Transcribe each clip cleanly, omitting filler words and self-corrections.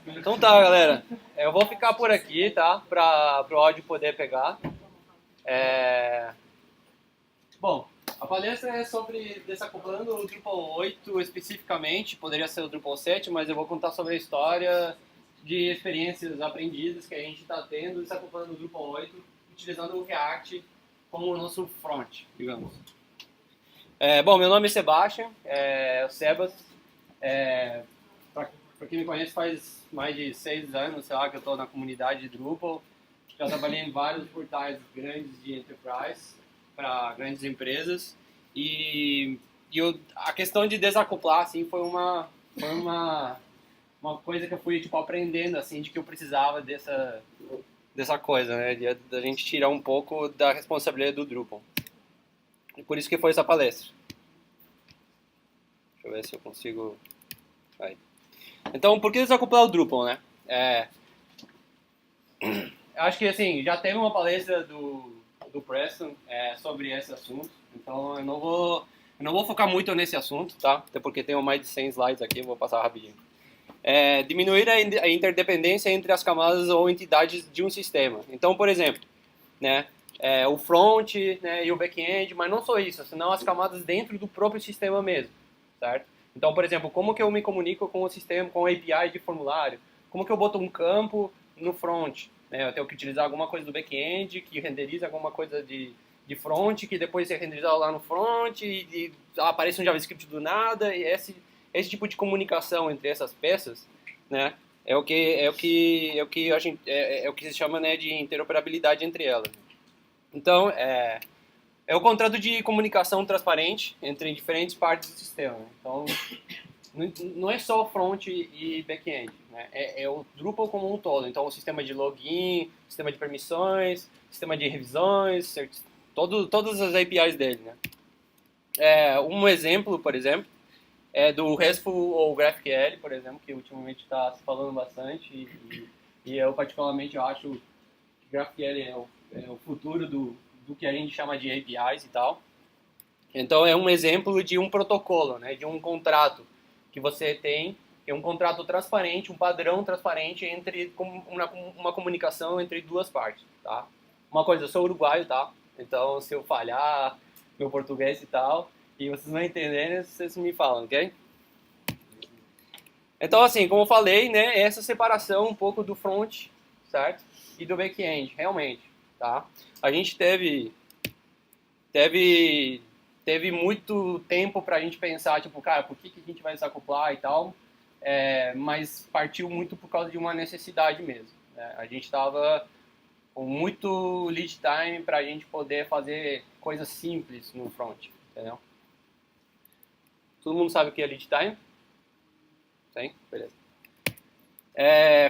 Então tá, galera. Eu vou ficar por aqui, tá? Para o áudio poder pegar. É... Bom, a palestra é sobre desacoplando o Drupal 8 especificamente. Poderia ser o Drupal 7, mas eu vou contar sobre a história de experiências aprendidas que a gente está tendo desacoplando o Drupal 8, utilizando o React como o nosso front, digamos. Bom, meu nome é Sebastian, o Sebas. Para quem me conhece, faz mais de 6 anos, sei lá, que eu estou na comunidade de Drupal. Já trabalhei em vários portais grandes de enterprise para grandes empresas. A questão de desacoplar assim, foi uma coisa que eu fui tipo, aprendendo, assim, de que eu precisava dessa coisa, né? Da gente tirar um pouco da responsabilidade do Drupal. E por isso que foi essa palestra. Deixa eu ver se eu consigo... Aí. Então, por que desacoplar o Drupal, né? Acho que, assim, já teve uma palestra do Preston sobre esse assunto. Então, eu não vou focar muito nesse assunto, tá? Até porque tenho mais de 100 slides aqui, eu vou passar rapidinho. Diminuir a interdependência entre as camadas ou entidades de um sistema. Então, por exemplo, né, o front, né, e o back-end, mas não só isso, senão as camadas dentro do próprio sistema mesmo, certo? Então, por exemplo, como que eu me comunico com o sistema, com a API de formulário? Como que eu boto um campo no front? Né? Eu tenho que utilizar alguma coisa do back-end que renderiza alguma coisa de front, que depois é renderizado lá no front e aparece um JavaScript do nada, e esse tipo de comunicação entre essas peças, né, é o que se chama, né, de interoperabilidade entre elas. Então, é o contrato de comunicação transparente entre diferentes partes do sistema. Então, não é só front e back-end, né? É o Drupal como um todo. Então, o sistema de login, sistema de permissões, sistema de revisões, todas as APIs dele, né? Um exemplo, por exemplo, é do RESTful ou GraphQL, por exemplo, que ultimamente está se falando bastante e eu particularmente acho que GraphQL é o futuro do que a gente chama de APIs e tal. Então é um exemplo de um protocolo, né, de um contrato que você tem, que é um contrato transparente, um padrão transparente entre uma comunicação entre duas partes, tá? Uma coisa, eu sou uruguaio, tá? Então se eu falhar meu português e tal, e vocês não entenderem, vocês me falam, ok? Então, assim, como eu falei, né, essa separação um pouco do front, certo? E do back-end, realmente, tá? A gente teve muito tempo pra gente pensar, tipo, cara, por que a gente vai desacoplar e tal, mas partiu muito por causa de uma necessidade mesmo, né? A gente tava com muito lead time pra gente poder fazer coisas simples no front, entendeu? Todo mundo sabe o que é lead time? Sim? Beleza.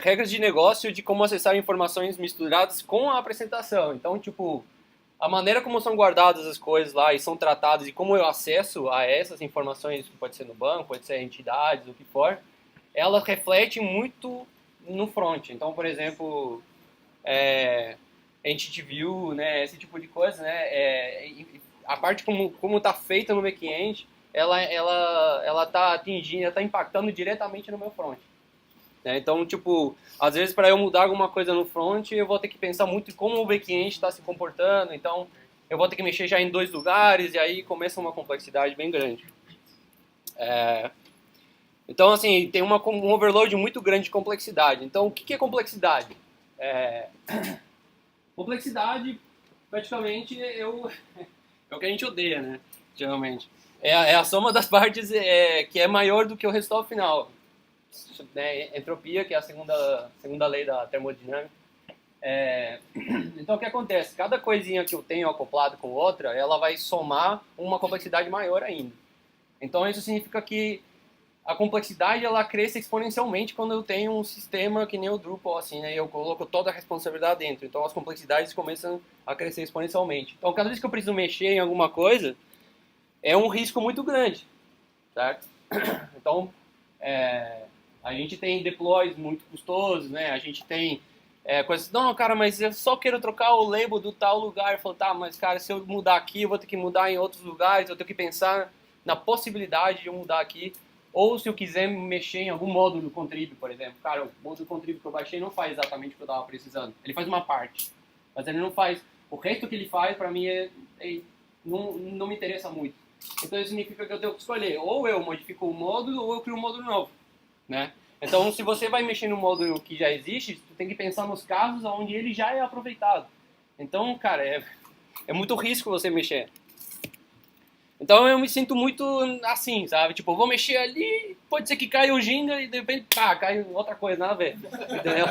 Regras de negócio de como acessar informações misturadas com a apresentação. Então, tipo, a maneira como são guardadas as coisas lá e são tratadas e como eu acesso a essas informações, que pode ser no banco, pode ser entidades, o que for, ela reflete muito no front. Então, por exemplo, entity view, né, esse tipo de coisa, né, a parte como está feita no back-end, ela está atingindo, ela está impactando diretamente no meu front. Então, tipo, às vezes para eu mudar alguma coisa no front, eu vou ter que pensar muito em como o back-end está se comportando, então eu vou ter que mexer já em 2 lugares, e aí começa uma complexidade bem grande. Então, assim, tem um overload muito grande de complexidade. Então, o que é complexidade? Complexidade, praticamente, é o que a gente odeia, né? Geralmente. É a soma das partes que é maior do que o resultado final. Né, entropia, que é a segunda lei da termodinâmica. Então, o que acontece? Cada coisinha que eu tenho acoplado com outra, ela vai somar uma complexidade maior ainda. Então, isso significa que a complexidade ela cresce exponencialmente quando eu tenho um sistema que nem o Drupal, assim, né? Eu coloco toda a responsabilidade dentro. Então, as complexidades começam a crescer exponencialmente. Então, cada vez que eu preciso mexer em alguma coisa, é um risco muito grande, certo? Então, a gente tem deploys muito custosos, né? A gente tem coisas, não, cara, mas eu só quero trocar o label do tal lugar. Eu falo, tá, mas cara, se eu mudar aqui, eu vou ter que mudar em outros lugares, eu tenho que pensar na possibilidade de eu mudar aqui Ou se eu quiser mexer em algum módulo do Contrib, por exemplo. Cara, o módulo do Contrib que eu baixei não faz exatamente o que eu estava precisando. Ele faz uma parte, mas ele não faz... O resto que ele faz, para mim, não me interessa muito. Então isso significa que eu tenho que escolher. Ou eu modifico o módulo, ou eu crio um módulo novo, né? Então, se você vai mexer no módulo que já existe, você tem que pensar nos casos onde ele já é aproveitado. Então, cara, é muito risco você mexer. Então eu me sinto muito assim, sabe? Tipo, eu vou mexer ali, pode ser que caia o Ginga e de repente, pá, cai outra coisa, nada a ver. Entendeu?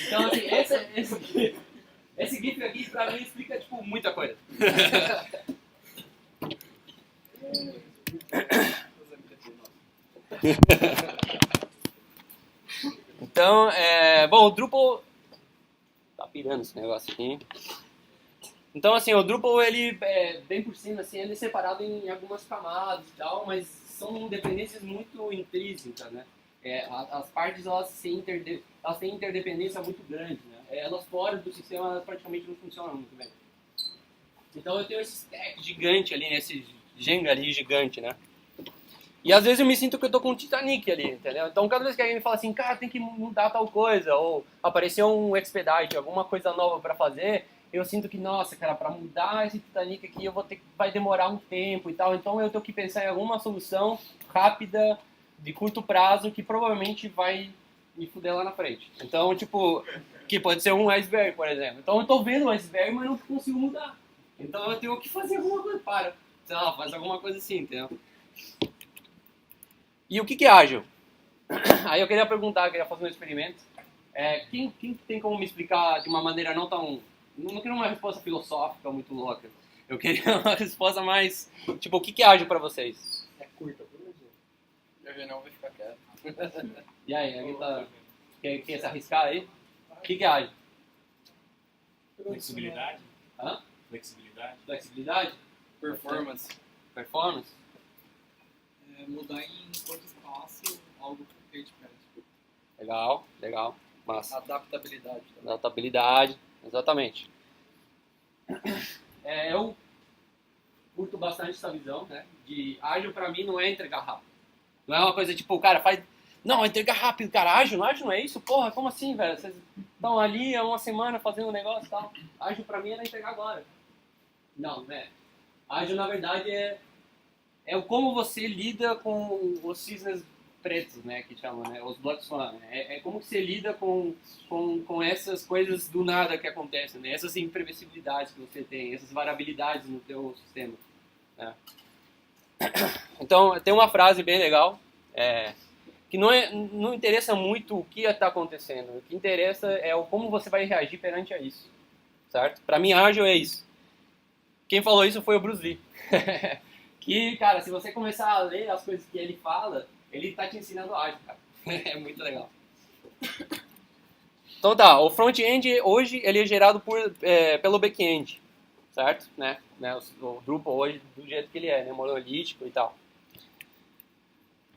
Então, assim, esse GIF aqui pra mim explica, tipo, muita coisa. Então, bom, o Drupal... Tá pirando esse negócio aqui. Então, assim, o Drupal, ele, bem por cima, assim, ele é separado em algumas camadas e tal, mas são dependências muito intrínsecas, né? As partes, elas têm interdependência muito grande, né? Elas fora do sistema, elas praticamente não funcionam muito bem. Então, eu tenho esse stack gigante ali, esse Jenga ali gigante, né? E às vezes eu me sinto que eu tô com um Titanic ali, entendeu? Então, cada vez que alguém me fala assim, cara, tem que mudar tal coisa, ou apareceu um Expedite, alguma coisa nova para fazer, eu sinto que, nossa, cara, para mudar esse Titanic aqui vai demorar um tempo e tal, então eu tenho que pensar em alguma solução rápida, de curto prazo, que provavelmente vai me fuder lá na frente. Então, tipo, que pode ser um iceberg, por exemplo. Então eu tô vendo um iceberg, mas não consigo mudar. Então eu tenho que fazer alguma coisa, sei lá, faz alguma coisa assim, entendeu? E o que é ágil? Aí eu queria perguntar, queria fazer um experimento. Quem tem como me explicar de uma maneira não tão... Não queria uma resposta filosófica muito louca. Eu queria uma resposta mais... Tipo, o que é ágil pra vocês? É curta, por exemplo. Eu não vou ficar quieto. E aí, alguém quer se arriscar aí? O que é ágil? Flexibilidade? Hã? Flexibilidade? Flexibilidade? Performance. Performance? Mudar em curto espaço algo que a gente pede. Legal, legal. Massa. Adaptabilidade também. Adaptabilidade, exatamente. Eu curto bastante essa visão, né? De ágil pra mim não é entregar rápido. Não é uma coisa tipo, o cara faz... Não, entregar rápido, cara, ágil não é isso? Porra, como assim, velho? Vocês estão ali há uma semana fazendo um negócio e tal. Ágil pra mim é entregar agora. Não, né? Ágil, na verdade, é como você lida com os cisnes pretos, né, que chamam, né, os Black Swan. É como que você lida com essas coisas do nada que acontecem, né, essas imprevisibilidades que você tem, essas variabilidades no teu sistema. Né. Então, tem uma frase bem legal, que não interessa muito o que está acontecendo, o que interessa é como você vai reagir perante a isso, certo? Para mim, ágil é isso. Quem falou isso foi o Bruce Lee. Que, cara, se você começar a ler as coisas que ele fala, ele tá te ensinando ágil, cara. É muito legal. Então tá, o front-end hoje ele é gerado pelo back-end, certo? Né? O Drupal hoje do jeito que ele é, né? Monolítico e tal.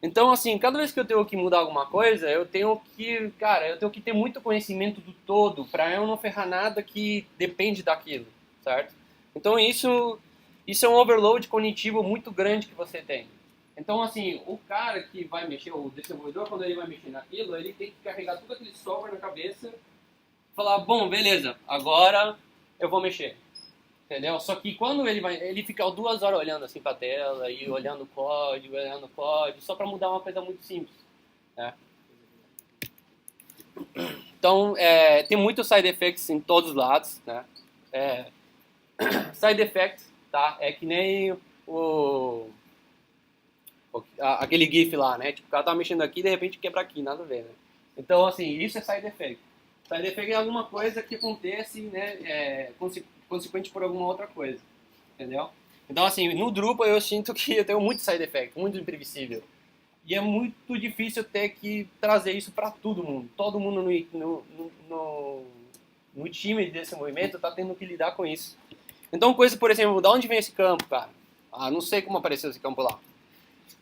Então, assim, cada vez que eu tenho que mudar alguma coisa, eu tenho que ter muito conhecimento do todo para eu não ferrar nada que depende daquilo, certo? Então isso é um overload cognitivo muito grande que você tem. Então, assim, o cara que vai mexer, o desenvolvedor, quando ele vai mexer naquilo, ele tem que carregar todo aquele software na cabeça e falar, bom, beleza, agora eu vou mexer. Entendeu? Só que quando ele fica 2 horas olhando assim pra tela e olhando o código, só para mudar uma coisa muito simples. Né? Então, tem muitos side effects em todos os lados. Né? Side effect, tá? É que nem aquele GIF lá, né? Tipo, o cara tá mexendo aqui e de repente quebra aqui, nada a ver, né? Então, assim, isso é side effect. Side effect é alguma coisa que acontece, né? Consequente por alguma outra coisa, entendeu? Então, assim, no Drupal eu sinto que eu tenho muito side effect, muito imprevisível. E é muito difícil ter que trazer isso para todo mundo. Todo mundo no time desse movimento tá tendo que lidar com isso. Então, coisa, por exemplo, de onde vem esse campo, cara? Não sei como apareceu esse campo lá.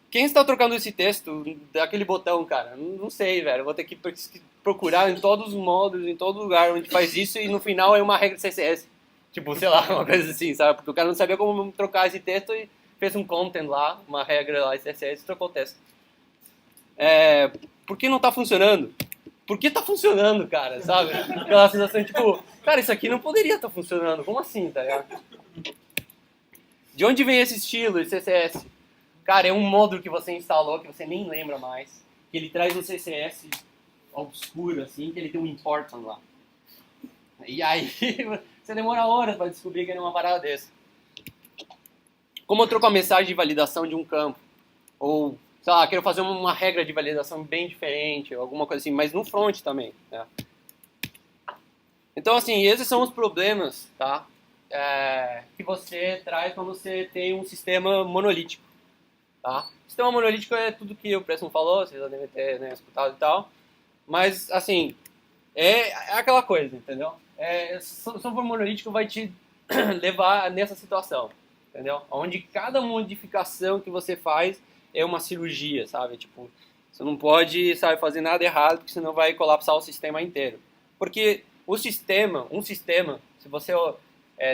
Quem está trocando esse texto daquele botão, cara? Não sei, velho. Eu vou ter que procurar em todos os modos, em todo lugar onde faz isso e no final é uma regra CSS. Tipo, sei lá, uma coisa assim, sabe? Porque o cara não sabia como trocar esse texto e fez um content lá, uma regra lá, CSS, trocou o texto. Por que não tá funcionando? Por que tá funcionando, cara, sabe? Aquela sensação, tipo, cara, isso aqui não poderia estar funcionando, como assim, tá ligado? De onde vem esse estilo, esse CSS? Cara, é um módulo que você instalou, que você nem lembra mais, que ele traz um CSS obscuro, assim, que ele tem um important lá. E aí, você demora horas para descobrir que é uma parada dessa. Como eu troco a mensagem de validação de um campo? Ou, sei lá, quero fazer uma regra de validação bem diferente, alguma coisa assim, mas no front também, né? Então, assim, esses são os problemas, tá? Que você traz quando você tem um sistema monolítico, tá? Sistema monolítico é tudo que o Preston falou, vocês já devem ter, né, escutado e tal. Mas, assim, é aquela coisa, entendeu? Software monolítico vai te levar nessa situação, entendeu? Onde cada modificação que você faz é uma cirurgia, sabe? Tipo, você não pode, sabe, fazer nada errado, porque senão vai colapsar o sistema inteiro. Porque um sistema, se você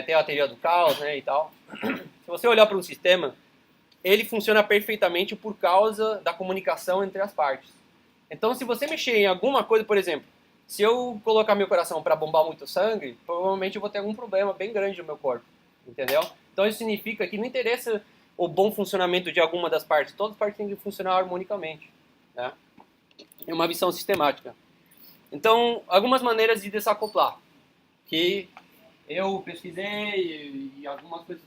tem a teoria do caos, né, e tal, se você olhar para um sistema, ele funciona perfeitamente por causa da comunicação entre as partes. Então, se você mexer em alguma coisa, por exemplo, se eu colocar meu coração para bombar muito sangue, provavelmente eu vou ter algum problema bem grande no meu corpo, entendeu? Então, isso significa que não interessa o bom funcionamento de alguma das partes, todas as partes têm que funcionar harmonicamente, né? É uma visão sistemática. Então, algumas maneiras de desacoplar, que eu pesquisei e algumas coisas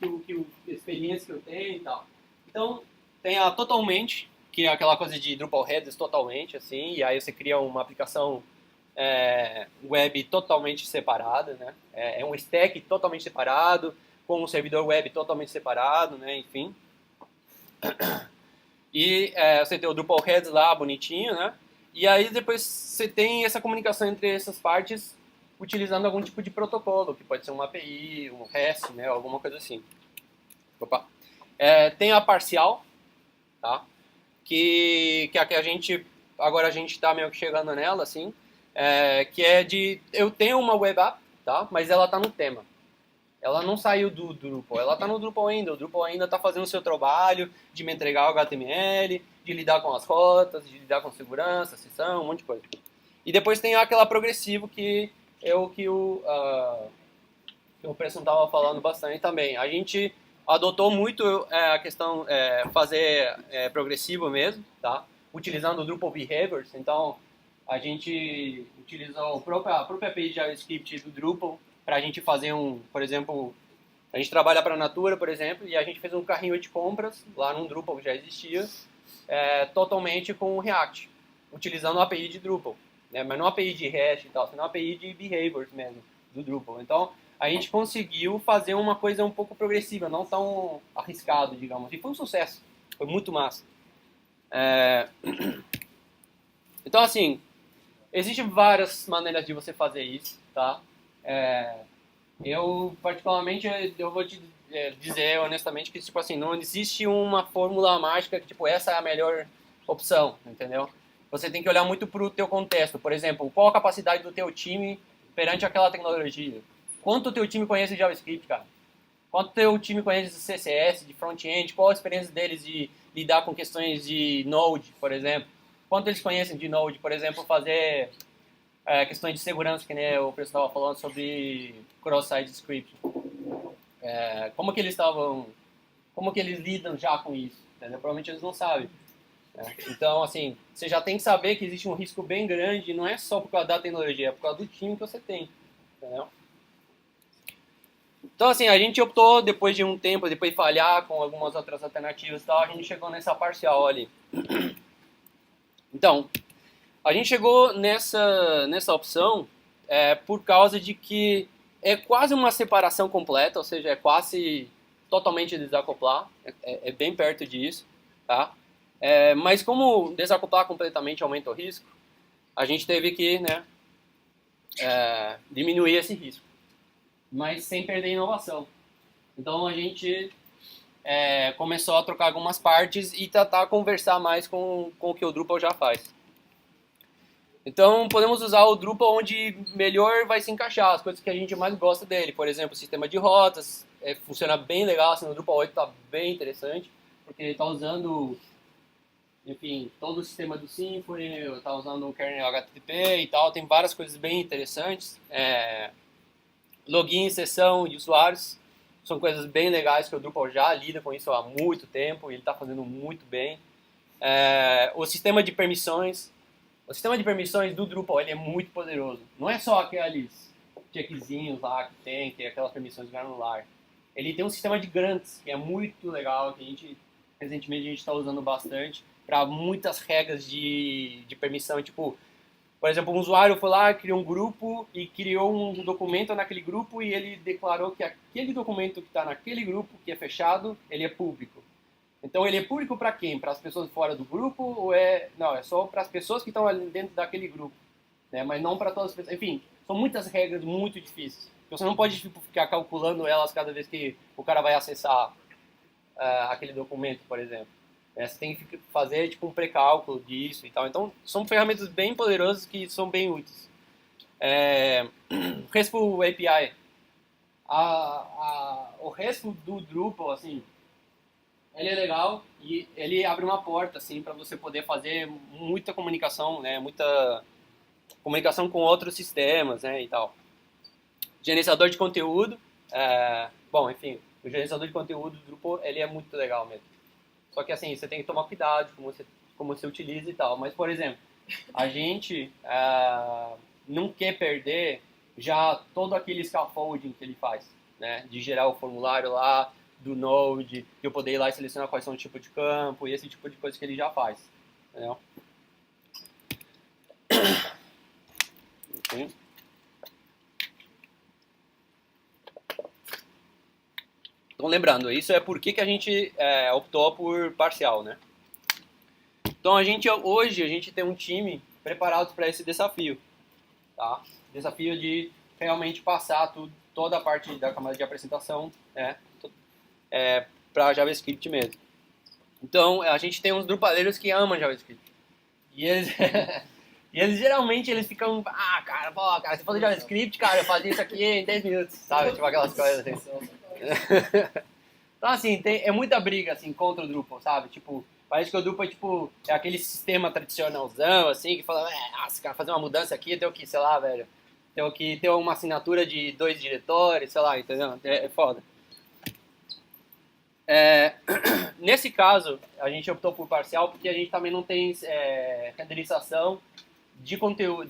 experiências que eu tenho e tal. Então, tem a Totalmente, que é aquela coisa de Drupal headers totalmente, assim, e aí você cria uma aplicação web totalmente separada, né? É um stack totalmente separado, com um servidor web totalmente separado, né? Enfim. E você tem o Drupal heads lá, bonitinho, né? E aí depois você tem essa comunicação entre essas partes utilizando algum tipo de protocolo, que pode ser uma API, um REST, né? Alguma coisa assim. Opa. Tem a Parcial, tá? Que a gente, agora a gente está meio que chegando nela, assim, que é eu tenho uma web app, tá? Mas ela está no tema. Ela não saiu do Drupal, ela está no Drupal ainda. O Drupal ainda está fazendo o seu trabalho de me entregar o HTML, de lidar com as rotas, de lidar com segurança, sessão, um monte de coisa. E depois tem aquela progressivo que é o que o Preston estava falando bastante também. A gente adotou muito a questão fazer progressivo mesmo, tá? Utilizando o Drupal Behaviors. Então, a gente utilizou a própria API de JavaScript do Drupal para a gente fazer por exemplo, a gente trabalha para a Natura, por exemplo, e a gente fez um carrinho de compras lá num Drupal que já existia, totalmente com o React, utilizando a API de Drupal, né? Mas não a API de REST e tal, senão a API de Behaviors mesmo, do Drupal. Então, a gente conseguiu fazer uma coisa um pouco progressiva, não tão arriscado, digamos. E foi um sucesso, foi muito massa. Então, assim, existem várias maneiras de você fazer isso, tá? Eu, particularmente, eu vou te dizer honestamente que, tipo assim, não existe uma fórmula mágica que, tipo, essa é a melhor opção, entendeu? Você tem que olhar muito pro teu contexto. Por exemplo, qual a capacidade do teu time perante aquela tecnologia? Quanto o teu time conhece de JavaScript, cara? Quanto o teu time conhece de CSS, de front-end? Qual a experiência deles de lidar com questões de Node, por exemplo? Quanto eles conhecem de Node, por exemplo, fazer questões de segurança, que nem o pessoal estava falando sobre cross-site script. Como que eles lidam já com isso? Entendeu? Provavelmente eles não sabem. Então, assim, você já tem que saber que existe um risco bem grande, não é só por causa da tecnologia, é por causa do time que você tem. Entendeu? Então, assim, a gente optou, depois de um tempo, depois de falhar com algumas outras alternativas e tal, a gente chegou nessa parcial ali. Então, a gente chegou nessa opção por causa de que é quase uma separação completa, ou seja, é quase totalmente desacoplar, é bem perto disso, tá? Mas como desacoplar completamente aumenta o risco, a gente teve que, né, diminuir esse risco, mas sem perder a inovação. Então a gente começou a trocar algumas partes e tentar conversar mais com o que o Drupal já faz. Então podemos usar o Drupal onde melhor vai se encaixar, as coisas que a gente mais gosta dele, por exemplo, sistema de rotas, funciona bem legal, assim, no Drupal 8 está bem interessante, porque ele está usando, enfim, todo o sistema do Symfony, está usando o kernel HTTP e tal, tem várias coisas bem interessantes. Login, sessão de usuários, são coisas bem legais que o Drupal já lida com isso há muito tempo e ele está fazendo muito bem. O sistema de permissões do Drupal ele é muito poderoso. Não é só aqueles checkzinhos lá que é aquelas permissões granular. Ele tem um sistema de grants que é muito legal, que recentemente a gente está usando bastante para muitas regras de permissão, tipo, por exemplo, um usuário foi lá, criou um grupo e criou um documento naquele grupo e ele declarou que aquele documento que está naquele grupo, que é fechado, ele é público. Então ele é público para quem? Para as pessoas fora do grupo ou não, é só para as pessoas que estão ali dentro daquele grupo, né? Mas não para todas as pessoas. Enfim, são muitas regras muito difíceis. Você não pode ficar calculando elas cada vez que o cara vai acessar aquele documento, por exemplo. Você tem que fazer tipo um pré-cálculo disso e tal. Então são ferramentas bem poderosas que são bem úteis. RESTful API. O RESTful do Drupal, assim, ele é legal e ele abre uma porta assim para você poder fazer muita comunicação, né? Muita comunicação com outros sistemas, né? E tal. Gerenciador de conteúdo. Bom, enfim, o gerenciador de conteúdo do Drupal ele é muito legal mesmo. Só que assim, você tem que tomar cuidado como você utiliza e tal. Mas, por exemplo, a gente não quer perder já todo aquele scaffolding que ele faz, né? De gerar o formulário lá do Node, de eu poder ir lá e selecionar quais são o tipo de campo e esse tipo de coisa que ele já faz. Entendeu? Okay. Então, lembrando, isso é porque que a gente optou por parcial, né? Então, hoje a gente tem um time preparado para esse desafio, tá? Desafio de realmente passar toda a parte da camada de apresentação, né? Para JavaScript mesmo. Então, a gente tem uns drupaleiros que amam JavaScript. E eles, e eles geralmente ficam, cara, você falou JavaScript, cara, eu fazia isso aqui em 10 minutos, sabe? Tipo aquelas coisas assim. Então, assim, é muita briga, assim, contra o Drupal, sabe? Tipo, parece que o Drupal é aquele sistema tradicionalzão, assim, que fala, se cara fazer uma mudança aqui, tem que, sei lá, velho, tem que ter uma assinatura de 2 diretores, sei lá, entendeu? É foda. Nesse caso, a gente optou por parcial porque a gente também não tem renderização de conteúdo,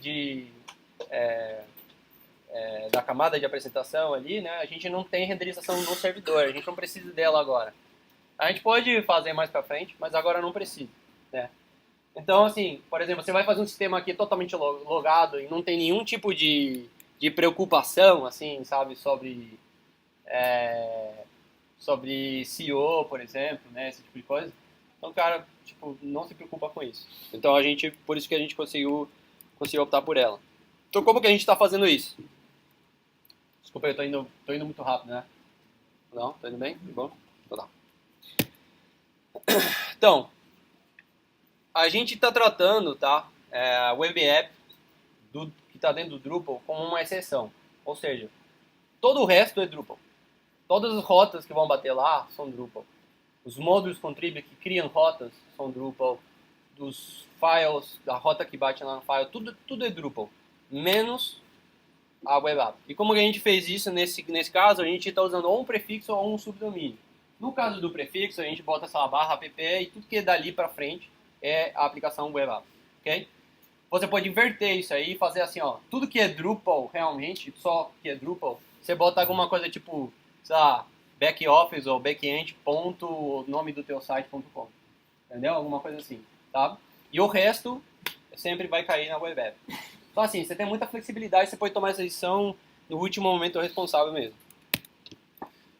da camada de apresentação ali, né? A gente não tem renderização no servidor, a gente não precisa dela agora. A gente pode fazer mais pra frente, mas agora não precisa, né? Então, assim, por exemplo, você vai fazer um sistema aqui totalmente logado e não tem nenhum tipo de preocupação, assim, sabe, sobre SEO, por exemplo, né, esse tipo de coisa. Então, cara, tipo, não se preocupa com isso. Então, por isso que a gente conseguiu optar por ela. Então, como que a gente está fazendo isso? Desculpa, eu tô indo muito rápido, né? Não? Tô indo bem? De bom? Então tá. Então, a gente está tratando, tá, a Web App que está dentro do Drupal como uma exceção. Ou seja, todo o resto é Drupal. Todas as rotas que vão bater lá são Drupal. Os módulos contribui que criam rotas são Drupal. Dos files, da rota que bate lá no file, tudo é Drupal. Menos a Web App. E como a gente fez isso nesse caso, a gente está usando ou um prefixo ou um subdomínio. No caso do prefixo, a gente bota essa barra app e tudo que é dali para frente é a aplicação Web App. Okay? Você pode inverter isso aí e fazer assim, ó, tudo que é Drupal realmente, só que é Drupal, você bota alguma coisa tipo, sei lá, backoffice ou backend ponto nome do teu site.com. Entendeu? Alguma coisa assim, tá? E o resto sempre vai cair na Web App. Então assim, você tem muita flexibilidade, você pode tomar essa decisão no último momento responsável mesmo.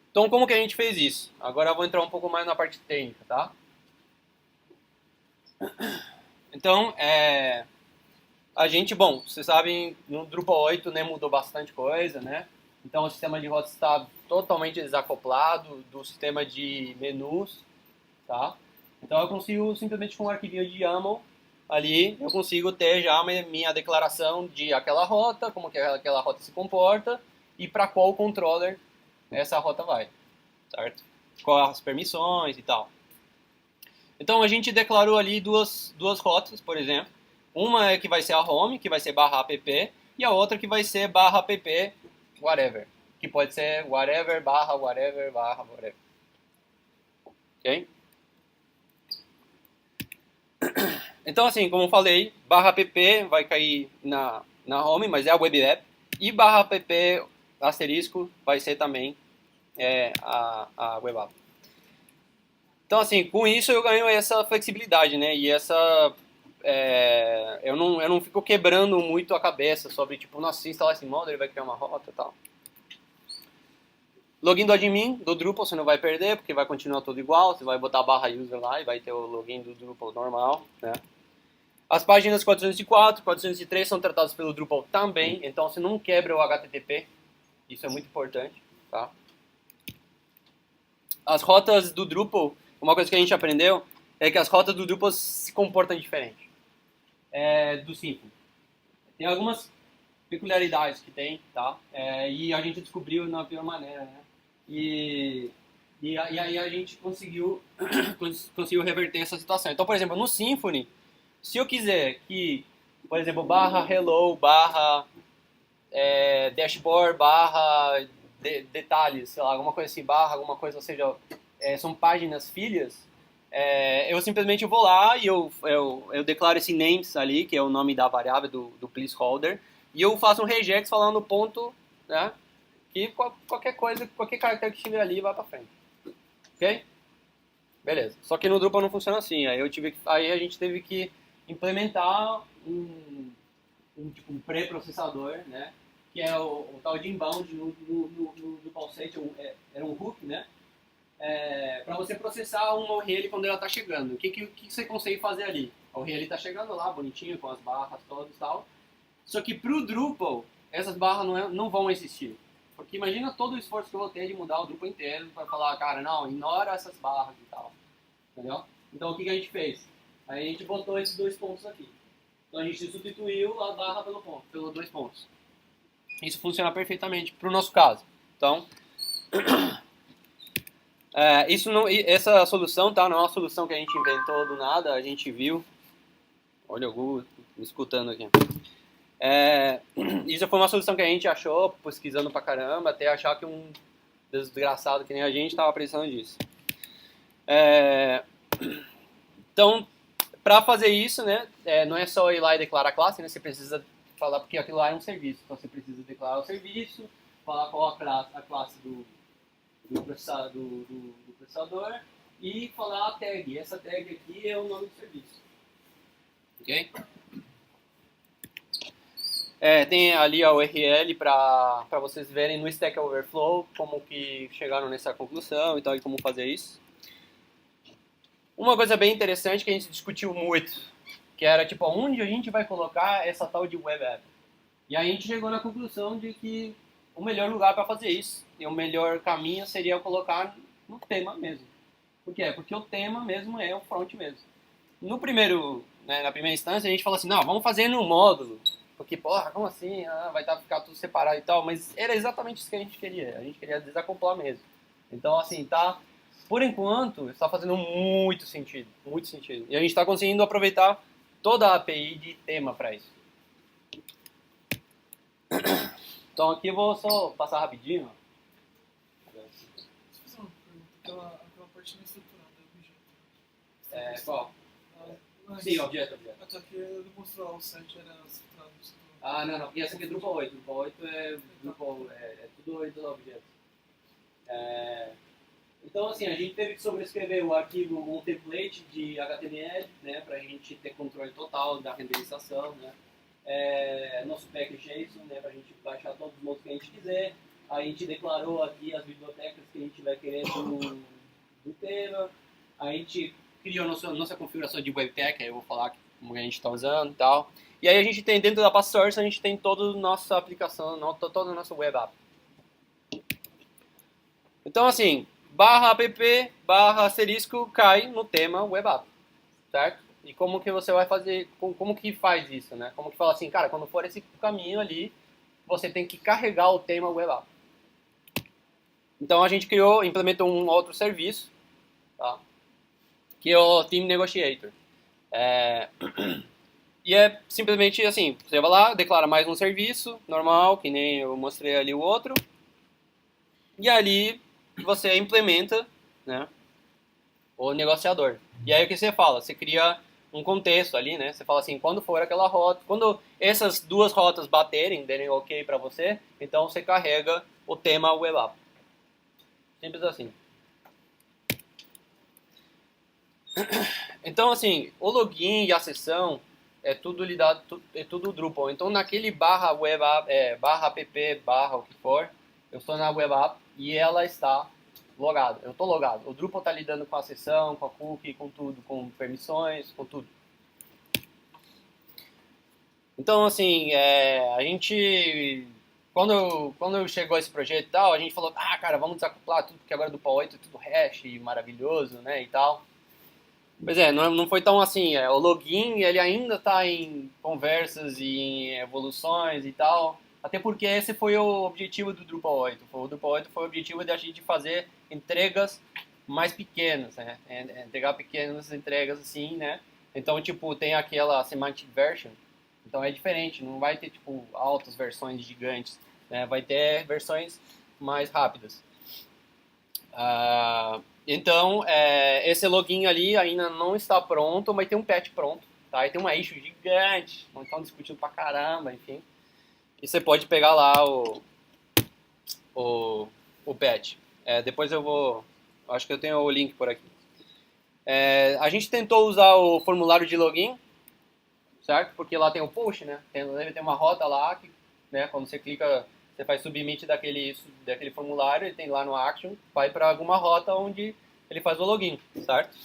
Então como que a gente fez isso? Agora eu vou entrar um pouco mais na parte técnica, tá? Então, a gente, bom, vocês sabem, no Drupal 8, né, mudou bastante coisa, né? Então o sistema de rotas está totalmente desacoplado do sistema de menus, tá? Então eu consigo simplesmente com um arquivinho de YAML ali, eu consigo ter já minha declaração de aquela rota, como que aquela rota se comporta e para qual controller essa rota vai. certo? Quais as permissões e tal. Então a gente declarou ali duas rotas, por exemplo. Uma é que vai ser a home, que vai ser /app, e a outra que vai ser /app whatever, que pode ser whatever, whatever, whatever. Ok? Então assim, como eu falei, /app vai cair na home, mas é a web app, e /app asterisco vai ser também a web app. Então, assim, com isso eu ganho essa flexibilidade, né? E essa... eu não fico quebrando muito a cabeça sobre, tipo, nossa, se instalar esse módulo, ele vai criar uma rota e tal. Login do admin, do Drupal, você não vai perder, porque vai continuar tudo igual. Você vai botar /user lá e vai ter o login do Drupal normal, né? As páginas 404, 403 são tratadas pelo Drupal também, então você não quebra o HTTP. Isso é muito importante, tá? As rotas do Drupal, uma coisa que a gente aprendeu é que as rotas do Drupal se comportam diferente do Symfony. Tem algumas peculiaridades que tem, tá? E a gente descobriu na pior maneira, né? E aí a gente conseguiu reverter essa situação. Então, por exemplo, no Symfony, se eu quiser que, por exemplo, /hello, dashboard, detalhes, sei lá, alguma coisa assim, alguma coisa, ou seja, são páginas filhas, eu simplesmente vou lá e eu declaro esse names ali, que é o nome da variável do placeholder, e eu faço um regex falando ponto, né, que qualquer coisa, qualquer caractere que estiver ali vai pra frente. Ok? Beleza. Só que no Drupal não funciona assim. Aí a gente teve que implementar um pré-processador, né? Que é o tal de inbound no Drupal 7, era um hook, né? Para você processar uma URL quando ela está chegando. O que você consegue fazer ali? A URL está chegando lá, bonitinho, com as barras todas e tal. Só que para o Drupal, essas barras não vão existir. Porque imagina todo o esforço que eu vou ter de mudar o Drupal inteiro para falar, cara, não, ignora essas barras e tal. Entendeu? Então o que a gente fez? Aí a gente botou esses dois pontos aqui. Então a gente substituiu a barra pelos dois pontos. Isso funciona perfeitamente para o nosso caso. Então, essa solução, tá? Não é uma solução que a gente inventou do nada, a gente viu. Olha o Google me escutando aqui. Isso foi uma solução que a gente achou, pesquisando pra caramba, até achar que um desgraçado que nem a gente estava precisando disso. Então, para fazer isso, né, não é só ir lá e declarar a classe, né, você precisa falar, porque aquilo lá é um serviço, então você precisa declarar o serviço, falar qual a classe do processador e falar a tag. Essa tag aqui é o nome do serviço. Ok? Tem ali a URL para vocês verem no Stack Overflow como que chegaram nessa conclusão e tal, e como fazer isso. Uma coisa bem interessante que a gente discutiu muito, que era tipo, onde a gente vai colocar essa tal de web app? E aí a gente chegou na conclusão de que o melhor lugar para fazer isso, e o melhor caminho seria colocar no tema mesmo. Por quê? Porque o tema mesmo é o front mesmo. Na primeira instância, a gente falou assim, não, vamos fazer no módulo. Porque, porra, como assim? Vai ficar tudo separado e tal. Mas era exatamente isso que a gente queria. A gente queria desacoplar mesmo. Então, assim, por enquanto, está fazendo muito sentido. Muito sentido. E a gente está conseguindo aproveitar toda a API de tema para isso. Então, aqui eu vou só passar rapidinho. Aquela parte não estruturada é objeto. Qual? Sim, objeto. Até que ele mostrou o site era estruturado. Não. Porque essa aqui é Drupal 8. Drupal 8 é tudo 8 objetos. Então, assim, a gente teve que sobrescrever o arquivo, um template de HTML, né, para a gente ter controle total da renderização, né. Nosso package JSON, né, para a gente baixar todos os modos que a gente quiser. A gente declarou aqui as bibliotecas que a gente vai querer do tema. A gente criou nossa configuração de webpack, aí eu vou falar como a gente está usando e tal. E aí a gente tem, dentro da PassSource, a gente tem toda a nossa aplicação, toda a nossa web app. Então, assim, /app/asterisco cai no tema web app, certo? E como que você vai fazer, como que faz isso, né? Como que fala assim, cara, quando for esse caminho ali, você tem que carregar o tema web app. Então a gente implementou um outro serviço, tá? Que é o Team Negotiator. E é simplesmente assim, você vai lá, declara mais um serviço normal, que nem eu mostrei ali o outro, e ali você implementa, né, o negociador. E aí o que você fala? Você cria um contexto ali, né? Você fala assim, quando for aquela rota, quando essas duas rotas baterem, derem ok para você, então você carrega o tema web app. Simples assim. Então, assim, o login e a sessão é tudo lidado, é tudo Drupal. Então, naquele barra web app, barra app, barra o que for, eu estou na web app e ela está logada. Eu estou logado. O Drupal está lidando com a sessão, com a cookie, com tudo, com permissões, com tudo. Então, assim, a gente... Quando chegou esse projeto e tal, a gente falou, cara, vamos desacoplar tudo, porque agora do Drupal 8 é tudo hash, maravilhoso, né, e tal. Pois é, não foi tão assim. O login ele ainda está em conversas e em evoluções e tal. Até porque esse foi o objetivo do Drupal 8. O Drupal 8 foi o objetivo de a gente fazer entregas mais pequenas, né? Entregar pequenas entregas assim, né? Então, tipo, tem aquela semantic version. Então é diferente, não vai ter, tipo, altas versões gigantes, né? Vai ter versões mais rápidas. Então, esse login ali ainda não está pronto, mas tem um patch pronto, tá? E tem uma issue gigante, não estão discutindo pra caramba, enfim. E você pode pegar lá o patch. Depois eu vou... Acho que eu tenho o link por aqui. A gente tentou usar o formulário de login, certo? Porque lá tem o push, né? Tem uma rota lá que, né, quando você clica, você faz submit daquele formulário, ele tem lá no action, vai para alguma rota onde ele faz o login, certo?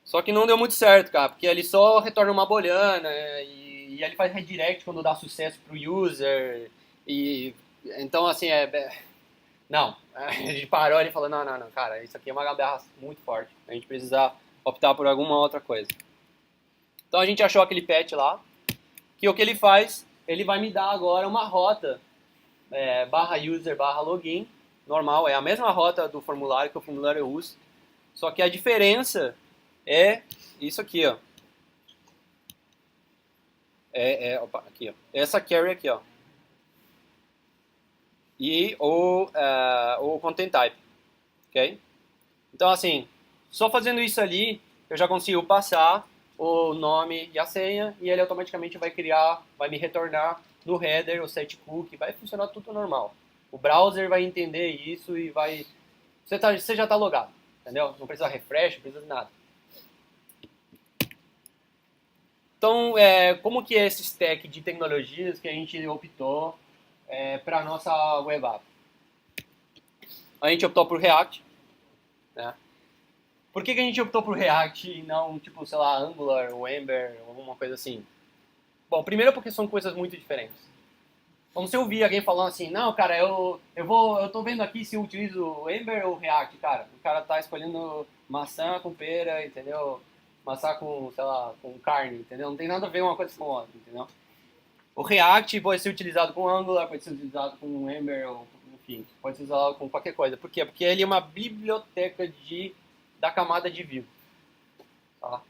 Só que não deu muito certo, cara, porque ele só retorna uma booleana e ele faz redirect quando dá sucesso pro user. E então, assim, não, a gente parou e falou, não, cara, isso aqui é uma gambiarra muito forte. A gente precisa optar por alguma outra coisa. Então a gente achou aquele patch lá, que o que ele faz, ele vai me dar agora uma rota barra user barra login, normal, é a mesma rota do formulário que o formulário usa, só que a diferença é isso aqui, ó. Opa, aqui, ó. Essa carry aqui, ó. E o content type, ok? Então, assim, só fazendo isso ali, eu já consigo passar o nome e a senha e ele automaticamente vai me retornar no header o set cookie, vai funcionar tudo normal. O browser vai entender isso e vai... Você já está logado, entendeu? Não precisa refresh, não precisa de nada. Então, como que é esse stack de tecnologias que a gente optou para a nossa web app? A gente optou por React, né? Por que a gente optou por React e não, tipo, sei lá, Angular ou Ember ou alguma coisa assim? Bom, primeiro porque são coisas muito diferentes. Então, se eu ouvir alguém falando assim, não, cara, eu tô vendo aqui se eu utilizo Ember ou React, cara. O cara tá escolhendo maçã com pera, entendeu? Maçã com, sei lá, com carne, entendeu? Não tem nada a ver uma coisa com a outra, entendeu? O React pode ser utilizado com Angular, pode ser utilizado com Ember, ou, enfim, pode ser usado com qualquer coisa. Por quê? Porque ele é uma biblioteca da camada de view. Tá?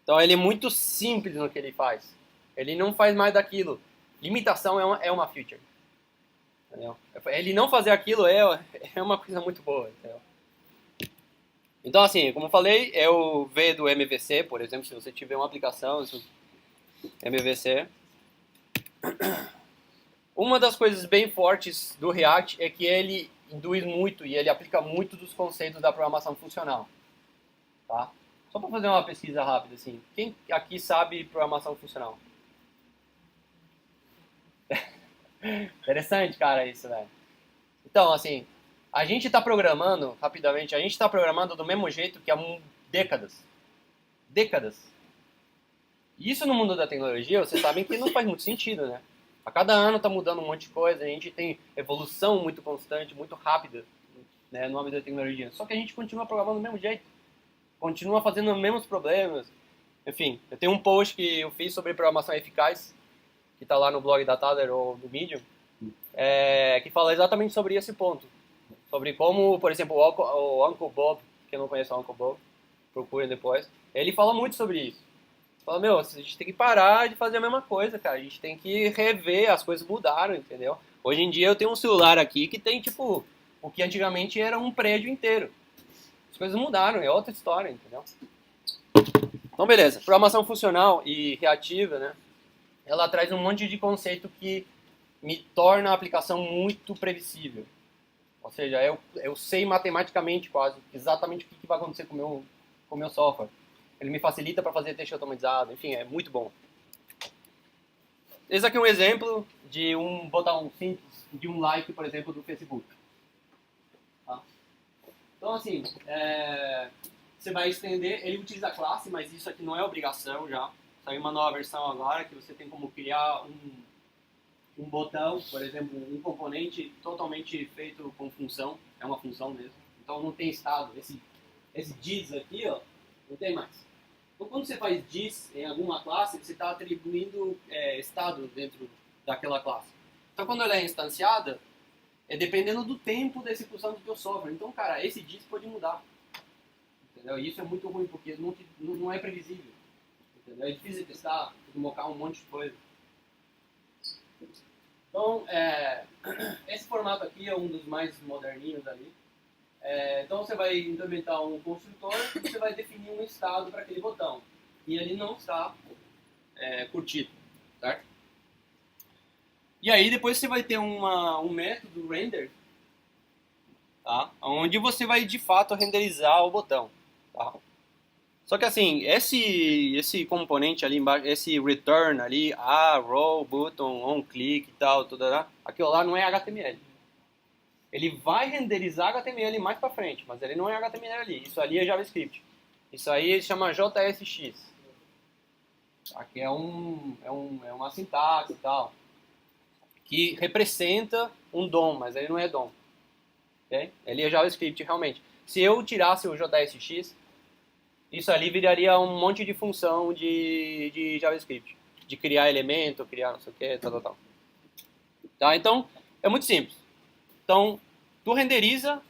Então ele é muito simples no que ele faz. Ele não faz mais daquilo. Limitação é uma feature. Entendeu? Ele não fazer aquilo é uma coisa muito boa. Entendeu? Então, assim, como eu falei, é o V do MVC, por exemplo, se você tiver uma aplicação, MVC. Uma das coisas bem fortes do React é que ele induz muito e ele aplica muito dos conceitos da programação funcional. Tá? Só para fazer uma pesquisa rápida, assim, quem aqui sabe programação funcional? Interessante, cara, isso, velho. Então, assim, a gente está programando, rapidamente, a gente está programando do mesmo jeito que há décadas. Décadas. E isso no mundo da tecnologia, vocês sabem que não faz muito sentido, né? A cada ano está mudando um monte de coisa, a gente tem evolução muito constante, muito rápida, né, no âmbito da tecnologia. Só que a gente continua programando do mesmo jeito. Continua fazendo os mesmos problemas. Enfim, eu tenho um post que eu fiz sobre programação eficaz, que está lá no blog da Thaler ou do Medium, que fala exatamente sobre esse ponto. sobre como, por exemplo, o Uncle Bob, quem não conhece o Uncle Bob, procurem depois, ele fala muito sobre isso. Fala, meu, a gente tem que parar de fazer a mesma coisa, cara. A gente tem que rever, as coisas mudaram, entendeu? Hoje em dia eu tenho um celular aqui que tem, tipo, o que antigamente era um prédio inteiro. As coisas mudaram, é outra história, entendeu? Então, beleza. Programação funcional e reativa, né? Ela traz um monte de conceito que me torna a aplicação muito previsível. Ou seja, eu sei matematicamente quase exatamente o que vai acontecer com o meu software. Ele me facilita para fazer teste automatizado, enfim, é muito bom. Esse aqui é um exemplo de um botão simples, de um like, por exemplo, do Facebook. Tá? Então, assim, você vai estender, ele utiliza a classe, mas isso aqui não é obrigação já. Saiu uma nova versão agora que você tem como criar um botão, por exemplo, um componente totalmente feito com função, é uma função mesmo. Então não tem estado, esse diz aqui, ó, não tem mais. Então quando você faz diz em alguma classe, você está atribuindo estado dentro daquela classe. Então quando ela é instanciada, é dependendo do tempo da execução do teu software. Então, cara, esse diz pode mudar. Entendeu? E isso é muito ruim, porque não é previsível. Entendeu? É difícil de testar, de mocar um monte de coisa. Então, esse formato aqui é um dos mais moderninhos ali. Então, você vai implementar um construtor e você vai definir um estado para aquele botão. E ele não está curtido, certo? E aí, depois você vai ter um método render, tá? Onde você vai, de fato, renderizar o botão, tá? Só que assim, esse componente ali embaixo, esse return ali, row, button, on click e tal, tudo lá, aquilo lá não é HTML. Ele vai renderizar HTML mais pra frente, mas ele não é HTML ali. Isso ali é JavaScript. Isso aí se chama JSX. Aqui é uma sintaxe e tal, que representa um DOM, mas ele não é DOM. Okay? Ele é JavaScript realmente. Se eu tirasse o JSX, isso ali viraria um monte de função de JavaScript. De criar elemento, criar não sei o que, tal. Tá? Então, é muito simples. Então, tu renderiza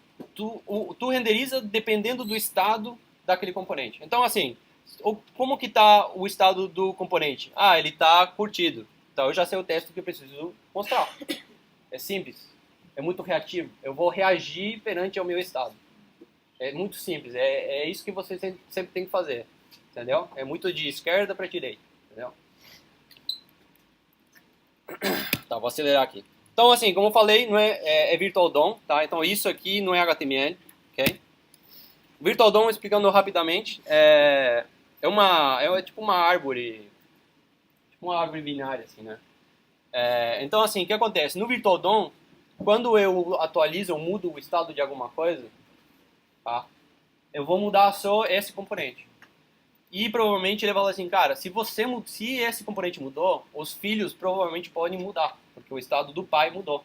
dependendo do estado daquele componente. Então, assim, como que está o estado do componente? Ele está curtido. Então, eu já sei o teste que eu preciso mostrar. É simples. É muito reativo. Eu vou reagir perante ao meu estado. É muito simples, é isso que você sempre tem que fazer, entendeu? É muito de esquerda para direita, entendeu? Tá, vou acelerar aqui. Então, assim, como eu falei, não é Virtual DOM, tá? Então, isso aqui não é HTML, ok? Virtual DOM, explicando rapidamente, é tipo uma árvore binária, assim, né? Então, assim, o que acontece? No Virtual DOM, quando eu atualizo, eu mudo o estado de alguma coisa, tá? Eu vou mudar só esse componente. E provavelmente ele vai falar assim, cara, se esse componente mudou, os filhos provavelmente podem mudar, porque o estado do pai mudou.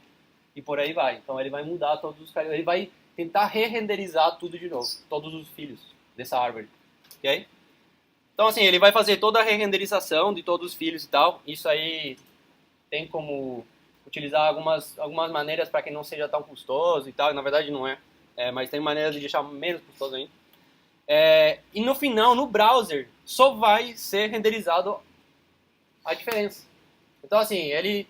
E por aí vai. Então ele vai mudar todos os caras, ele vai tentar re-renderizar tudo de novo, todos os filhos dessa árvore. Ok? Então assim, ele vai fazer toda a re-renderização de todos os filhos e tal. Isso aí tem como utilizar algumas maneiras para que não seja tão custoso e tal. Na verdade não é. Mas tem maneiras de deixar menos custoso ainda. E no final, no browser, só vai ser renderizado a diferença. Então, assim, ele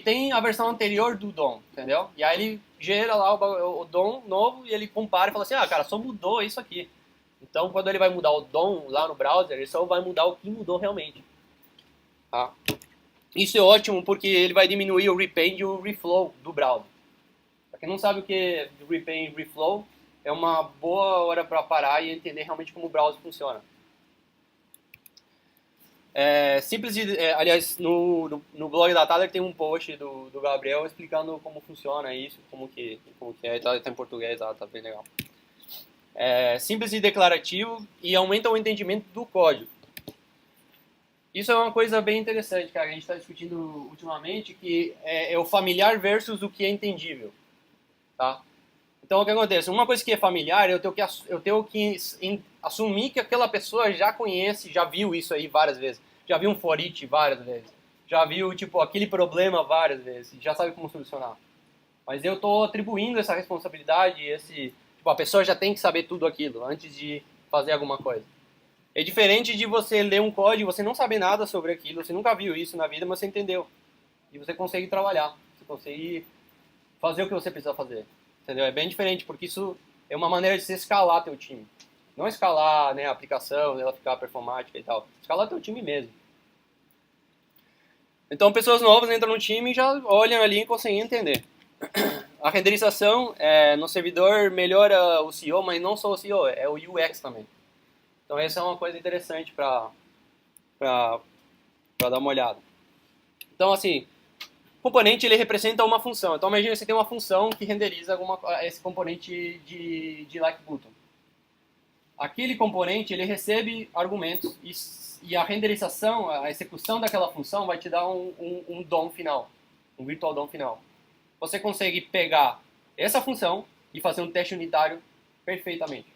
tem a versão anterior do DOM, entendeu? E aí ele gera lá o DOM novo e ele compara e fala assim, cara, só mudou isso aqui. Então, quando ele vai mudar o DOM lá no browser, ele só vai mudar o que mudou realmente. Tá? Isso é ótimo porque ele vai diminuir o repaint e o reflow do browser. Pra quem não sabe o que é repaint e reflow, é uma boa hora para parar e entender realmente como o browser funciona. Simples aliás, no blog da Thaler tem um post do Gabriel explicando como funciona isso, como que é, tá em português, tá bem legal. Simples e declarativo e aumenta o entendimento do código. Isso é uma coisa bem interessante, cara, a gente está discutindo ultimamente, que é o familiar versus o que é entendível, tá? Então, o que acontece? Uma coisa que é familiar, eu tenho que assumir que aquela pessoa já conhece, já viu isso aí várias vezes. Já viu um for each várias vezes. Já viu, tipo, aquele problema várias vezes. Já sabe como solucionar. Mas eu estou atribuindo essa responsabilidade, tipo, a pessoa já tem que saber tudo aquilo antes de fazer alguma coisa. É diferente de você ler um código, você não sabe nada sobre aquilo, você nunca viu isso na vida, mas você entendeu. E você consegue trabalhar, você consegue fazer o que você precisa fazer. Entendeu? É bem diferente, porque isso é uma maneira de você escalar teu time. Não escalar, né, a aplicação, ela ficar performática e tal. Escalar teu time mesmo. Então, pessoas novas entram no time e já olham ali e conseguem entender. A renderização no servidor melhora o CEO, mas não só o CEO, é o UX também. Então, essa é uma coisa interessante para dar uma olhada. Então, assim, o componente ele representa uma função. Então, imagina que você tem uma função que renderiza esse componente de like button. Aquele componente ele recebe argumentos e a renderização, a execução daquela função vai te dar um DOM final, um virtual DOM final. Você consegue pegar essa função e fazer um teste unitário perfeitamente.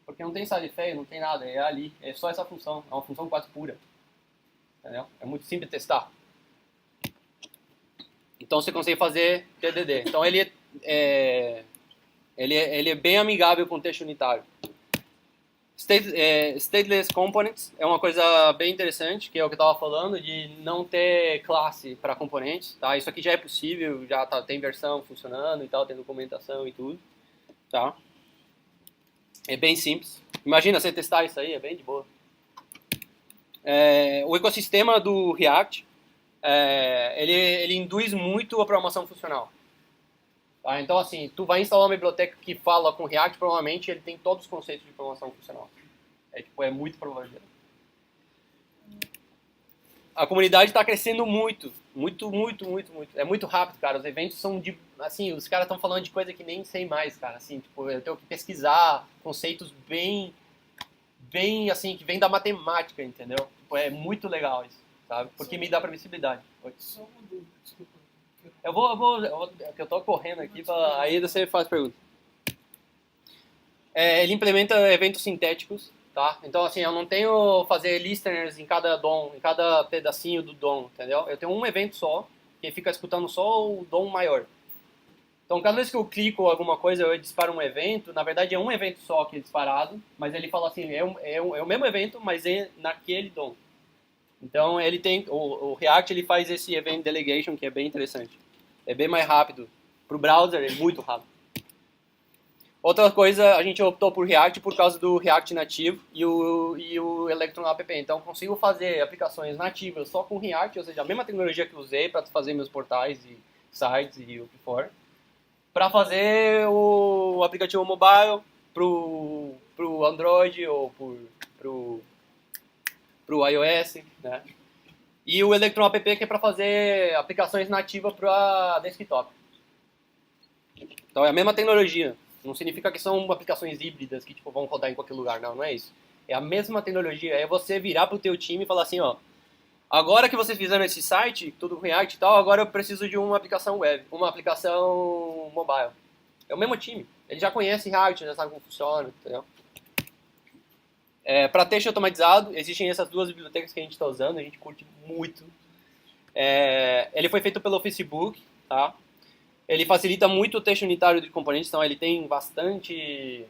Porque não tem side effect, não tem nada, é ali, é só essa função, é uma função quase pura. Entendeu? É muito simples de testar. Então você consegue fazer TDD. Então ele é bem amigável com o teste unitário. Stateless Components é uma coisa bem interessante, que é o que eu estava falando, de não ter classe para componentes. Tá? Isso aqui já é possível, já tem versão funcionando e tal, tem documentação e tudo. Tá? É bem simples. Imagina você testar isso aí, é bem de boa. O ecossistema do React, ele induz muito a programação funcional. Tá? Então, assim, tu vai instalar uma biblioteca que fala com React, provavelmente ele tem todos os conceitos de programação funcional. É muito provável. A comunidade está crescendo muito. Muito. É muito rápido, cara. Os eventos são de... Assim, os caras estão falando de coisa que nem sei mais, cara. Assim, tipo, eu tenho que pesquisar conceitos bem, assim, que vem da matemática, entendeu? Tipo, é muito legal isso, sabe? Porque me dá previsibilidade. Só uma dúvida, desculpa. Eu tô correndo aqui, aí você faz pergunta. Ele implementa eventos sintéticos, tá? Então, assim, eu não tenho fazer listeners em cada DOM, em cada pedacinho do DOM, entendeu? Eu tenho um evento só, que fica escutando só o DOM maior. Então, cada vez que eu clico alguma coisa, eu disparo um evento, na verdade é um evento só que é disparado, mas ele fala assim, é o mesmo evento, mas é naquele DOM. Então, ele tem, o React ele faz esse event delegation, que é bem interessante. É bem mais rápido. Para o browser, é muito rápido. Outra coisa, a gente optou por React por causa do React nativo e o Electron App. Então, consigo fazer aplicações nativas só com React, ou seja, a mesma tecnologia que eu usei para fazer meus portais e sites e o que for, para fazer o aplicativo mobile pro Android ou pro iOS, né? E o Electron App que é para fazer aplicações nativas para desktop. Então é a mesma tecnologia. Não significa que são aplicações híbridas que tipo, vão rodar em qualquer lugar. Não é isso. É a mesma tecnologia. É você virar pro teu time e falar assim, ó, agora que vocês fizeram esse site, tudo React e tal, agora eu preciso de uma aplicação web, uma aplicação mobile. É o mesmo time. Ele já conhece React, já sabe como funciona, entendeu? Para teste automatizado, existem essas duas bibliotecas que a gente está usando, a gente curte muito. Ele foi feito pelo Facebook, tá? Ele facilita muito o teste unitário de componentes, então ele tem bastante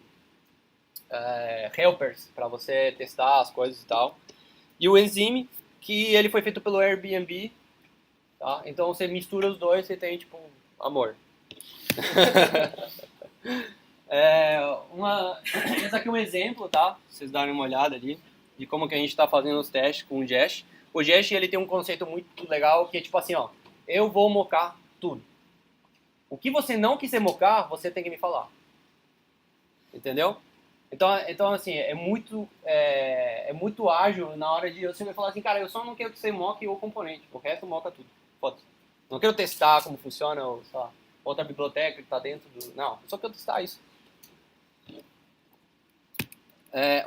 helpers para você testar as coisas e tal. E o Enzyme, que ele foi feito pelo Airbnb, tá? Então você mistura os dois, você tem tipo amor. Esse aqui é um exemplo, tá? Pra vocês darem uma olhada ali de como que a gente está fazendo os testes com o Jest. O Jest ele tem um conceito muito legal que é tipo assim, ó, eu vou mocar tudo. O que você não quiser mocar, você tem que me falar. Entendeu? Então assim, é muito ágil na hora de você me falar assim, cara, eu só não quero que você moque o componente, o resto moca tudo. Foda-se. Não quero testar como funciona, ou, sei lá, outra biblioteca que está dentro do... Não, eu só quero testar isso.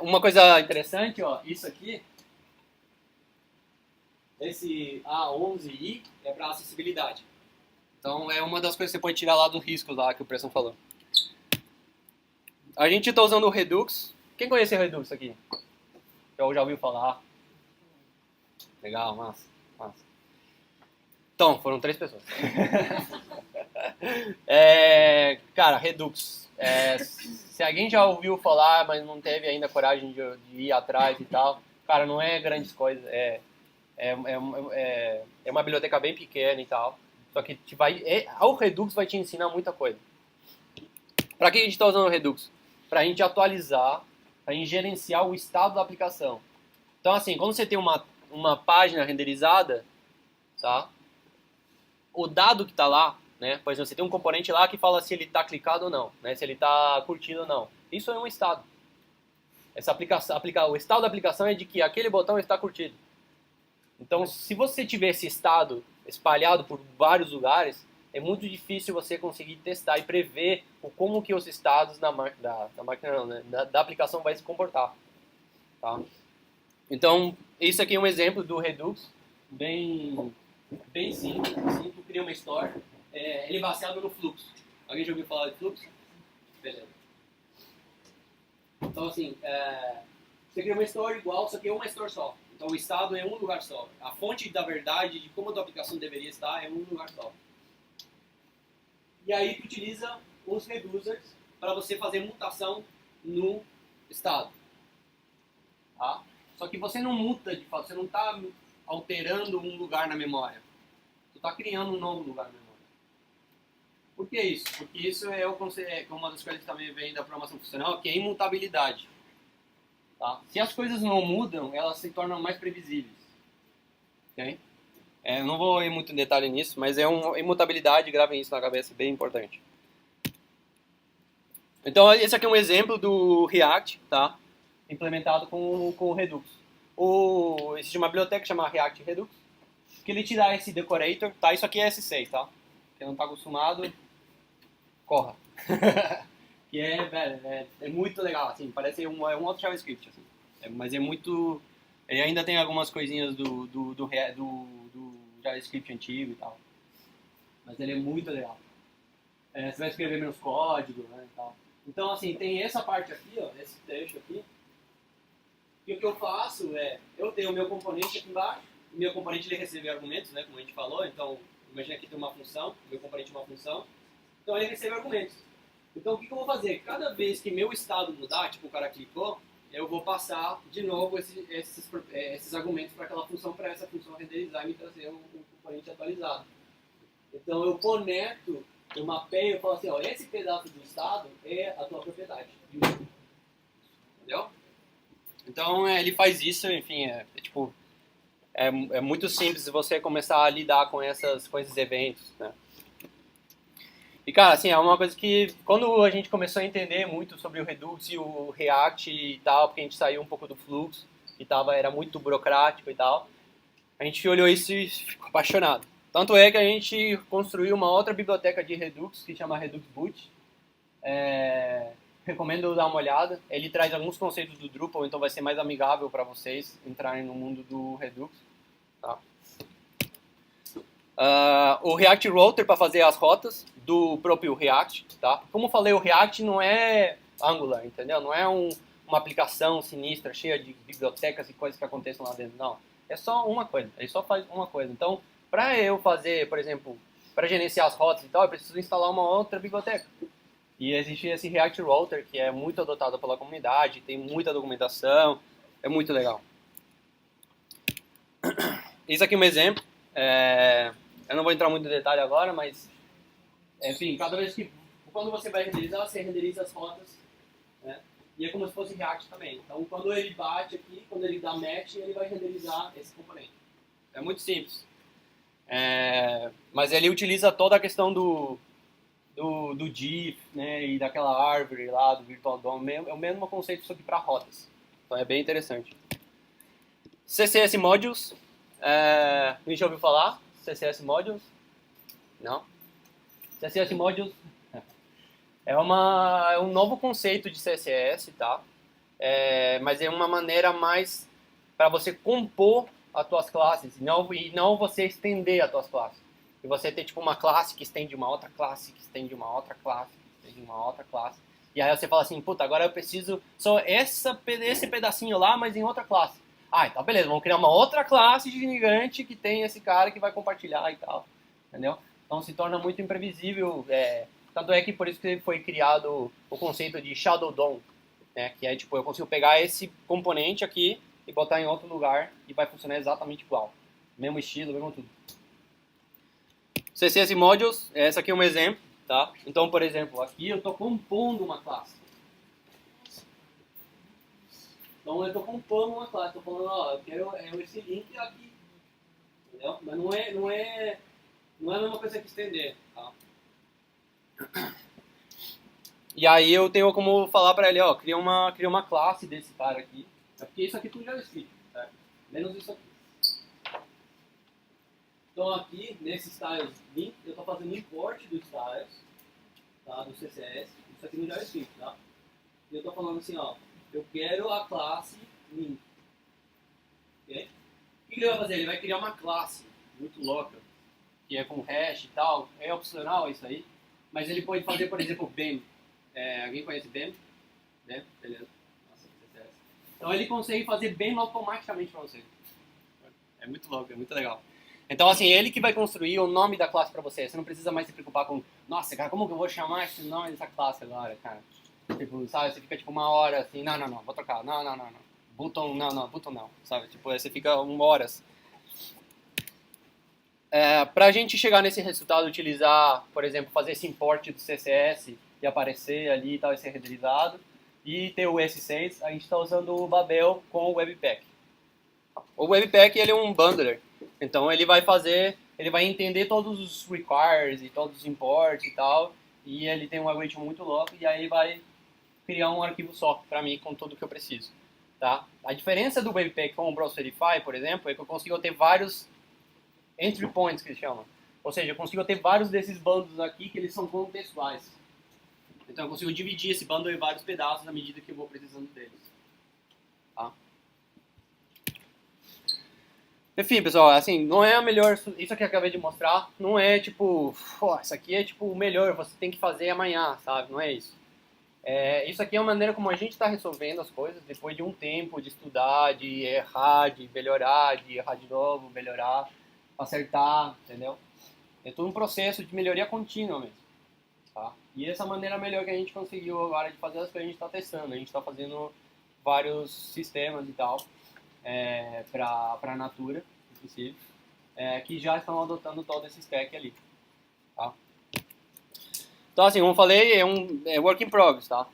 Uma coisa interessante, ó, isso aqui, esse A11i é para acessibilidade. Então é uma das coisas que você pode tirar lá do risco lá que o Preston falou. A gente está usando o Redux. Quem conhece o Redux aqui? Já ouviu falar? Legal, massa. Então, foram 3 pessoas. Cara, Redux. Se alguém já ouviu falar, mas não teve ainda coragem de ir atrás e tal, cara, não é grandes coisas. É uma biblioteca bem pequena e tal. Só que o Redux vai te ensinar muita coisa. Para que a gente está usando o Redux? Para a gente atualizar, para a gente gerenciar o estado da aplicação. Então, assim, quando você tem uma página renderizada, tá? O dado que está lá, né? Por exemplo, você tem um componente lá que fala se ele está clicado ou não, né? Se ele está curtido ou não. Isso é um estado. Essa aplicação, o estado da aplicação é de que aquele botão está curtido. Então, se você tiver esse estado espalhado por vários lugares, é muito difícil você conseguir testar e prever como que os estados da aplicação vai se comportar. Tá? Então, isso aqui é um exemplo do Redux, bem simples. Assim, tu cria uma store, ele é baseado no fluxo. Alguém já ouviu falar de fluxo? Beleza. Então, assim, você cria uma store igual, só que é uma store só. Então, o estado é um lugar só. A fonte da verdade de como a tua aplicação deveria estar é um lugar só. E aí, tu utiliza os reducers para você fazer mutação no estado. Tá? Só que você não muta de fato, você não está alterando um lugar na memória. Você está criando um novo lugar na memória. Por que isso? Porque isso é uma das coisas que também vem da programação funcional, que é a imutabilidade. Tá? Se as coisas não mudam, elas se tornam mais previsíveis. Okay? Eu não vou ir muito em detalhe nisso, mas é uma imutabilidade, gravem isso na cabeça, bem importante. Então, esse aqui é um exemplo do React, tá? Implementado com o Redux. Existe uma biblioteca chamada React Redux, que ele te dá esse decorator, tá? Isso aqui é S6, tá? Quem não está acostumado, corra. Que é muito legal, assim, parece um outro JavaScript, assim. Mas é muito... Ele ainda tem algumas coisinhas do JavaScript antigo e tal. Mas ele é muito legal. Você vai escrever menos código, né, e tal. Então, assim, tem essa parte aqui, ó, esse trecho aqui. E o que eu faço eu tenho o meu componente aqui embaixo. O meu componente ele recebe argumentos, né, como a gente falou. Então, imagina que tem uma função, o meu componente é uma função. Então, ele recebe argumentos. Então, o que eu vou fazer? Cada vez que meu estado mudar, tipo, o cara clicou, eu vou passar de novo esses argumentos para aquela função, para essa função renderizar e me trazer um componente atualizado. Então, eu conecto, eu mapeio, eu falo assim, ó, esse pedaço do estado é a tua propriedade. Entendeu? Então, ele faz isso, enfim, é muito simples você começar a lidar com esses eventos, né? E, cara, assim, é uma coisa que, quando a gente começou a entender muito sobre o Redux e o React e tal, porque a gente saiu um pouco do fluxo, que era muito burocrático e tal, a gente olhou isso e ficou apaixonado. Tanto é que a gente construiu uma outra biblioteca de Redux, que chama Redux Boot. Recomendo dar uma olhada. Ele traz alguns conceitos do Drupal, então vai ser mais amigável para vocês entrarem no mundo do Redux. Tá? O React Router para fazer as rotas do próprio React. Tá? Como eu falei, o React não é Angular, entendeu? Não é uma aplicação sinistra, cheia de bibliotecas e coisas que acontecem lá dentro. Não. É só uma coisa. Ele só faz uma coisa. Então, para eu fazer, por exemplo, para gerenciar as rotas e tal, eu preciso instalar uma outra biblioteca. E existe esse React Router, que é muito adotado pela comunidade, tem muita documentação, é muito legal. Isso aqui é um exemplo. Eu não vou entrar muito em detalhe agora, mas, enfim, quando você vai renderizar, você renderiza as rotas, né? E é como se fosse React também. Então, quando ele bate aqui, quando ele dá match, ele vai renderizar esse componente. É muito simples. Mas ele utiliza toda a questão do diff, né, e daquela árvore lá do Virtual DOM, é o mesmo conceito, só que para rotas. Então é bem interessante. CSS Modules, a gente já ouviu falar? CSS Modules? Não? CSS Modules é um novo conceito de CSS, tá? Mas é uma maneira mais para você compor as tuas classes e não você estender as tuas classes. E você ter tipo uma classe que estende uma outra classe, que estende uma outra classe, que estende uma outra classe. E aí você fala assim, puta, agora eu preciso só esse pedacinho lá, mas em outra classe. Então beleza, vamos criar uma outra classe gigante que tem esse cara que vai compartilhar e tal. Entendeu? Então se torna muito imprevisível. Tanto é que por isso que foi criado o conceito de Shadow DOM, né? Que é tipo, eu consigo pegar esse componente aqui e botar em outro lugar e vai funcionar exatamente igual. Mesmo estilo, mesmo tudo. CSS Modules, essa aqui é um exemplo, tá? Então, por exemplo, aqui eu estou compondo uma classe. Então eu estou compondo uma classe, estou falando, ó, eu quero esse link aqui, entendeu? Mas não é a mesma coisa que estender, tá? E aí eu tenho como falar para ele, ó, cria uma classe desse cara aqui, porque isso aqui tudo já é escrito, tá? Menos isso aqui. Então aqui, nesse styles link, eu estou fazendo import do styles, tá, do CSS, isso aqui no JavaScript, tá? E eu estou falando assim, ó, eu quero a classe link. Okay? O que ele vai fazer? Ele vai criar uma classe muito louca, que é com hash e tal, é opcional isso aí, mas ele pode fazer, por exemplo, BEM. Alguém conhece BEM? BEM? Beleza. Nossa, CSS. Então ele consegue fazer BEM automaticamente para você. É muito louco, é muito legal. Então, assim, ele que vai construir o nome da classe pra você. Você não precisa mais se preocupar com, nossa, cara, como que eu vou chamar esse nome dessa classe agora, cara? Tipo, sabe, você fica tipo uma hora assim, não, vou trocar, não. Button, button não, sabe? Tipo, aí você fica horas. Pra gente chegar nesse resultado, utilizar, por exemplo, fazer esse import do CSS e aparecer ali e tal, e ser renderizado, e ter o S6, a gente está usando o Babel com o Webpack. O Webpack, ele é um bundler. Então ele vai entender todos os requires e todos os imports e tal, e ele tem um algoritmo muito louco, e aí ele vai criar um arquivo só para mim com tudo que eu preciso, tá? A diferença do Webpack com o Browserify, por exemplo, é que eu consigo ter vários entry points, que eles chamam. Ou seja, eu consigo ter vários desses bundles aqui que eles são contextuais. Então eu consigo dividir esse bundle em vários pedaços à medida que eu vou precisando deles. Tá? Enfim, pessoal, assim, não é a melhor, isso que eu acabei de mostrar, não é tipo, isso aqui é tipo o melhor, você tem que fazer amanhã, sabe? Não é isso. Isso aqui é a maneira como a gente está resolvendo as coisas depois de um tempo de estudar, de errar, de melhorar, de errar de novo, melhorar, acertar, entendeu? É todo um processo de melhoria contínua mesmo, tá? E essa maneira melhor que a gente conseguiu agora de fazer as coisas, a gente está testando, a gente está fazendo vários sistemas e tal, para a Natura, inclusive, que já estão adotando todo esse stack ali, tá? Então, assim, como eu falei, é work in progress, tá?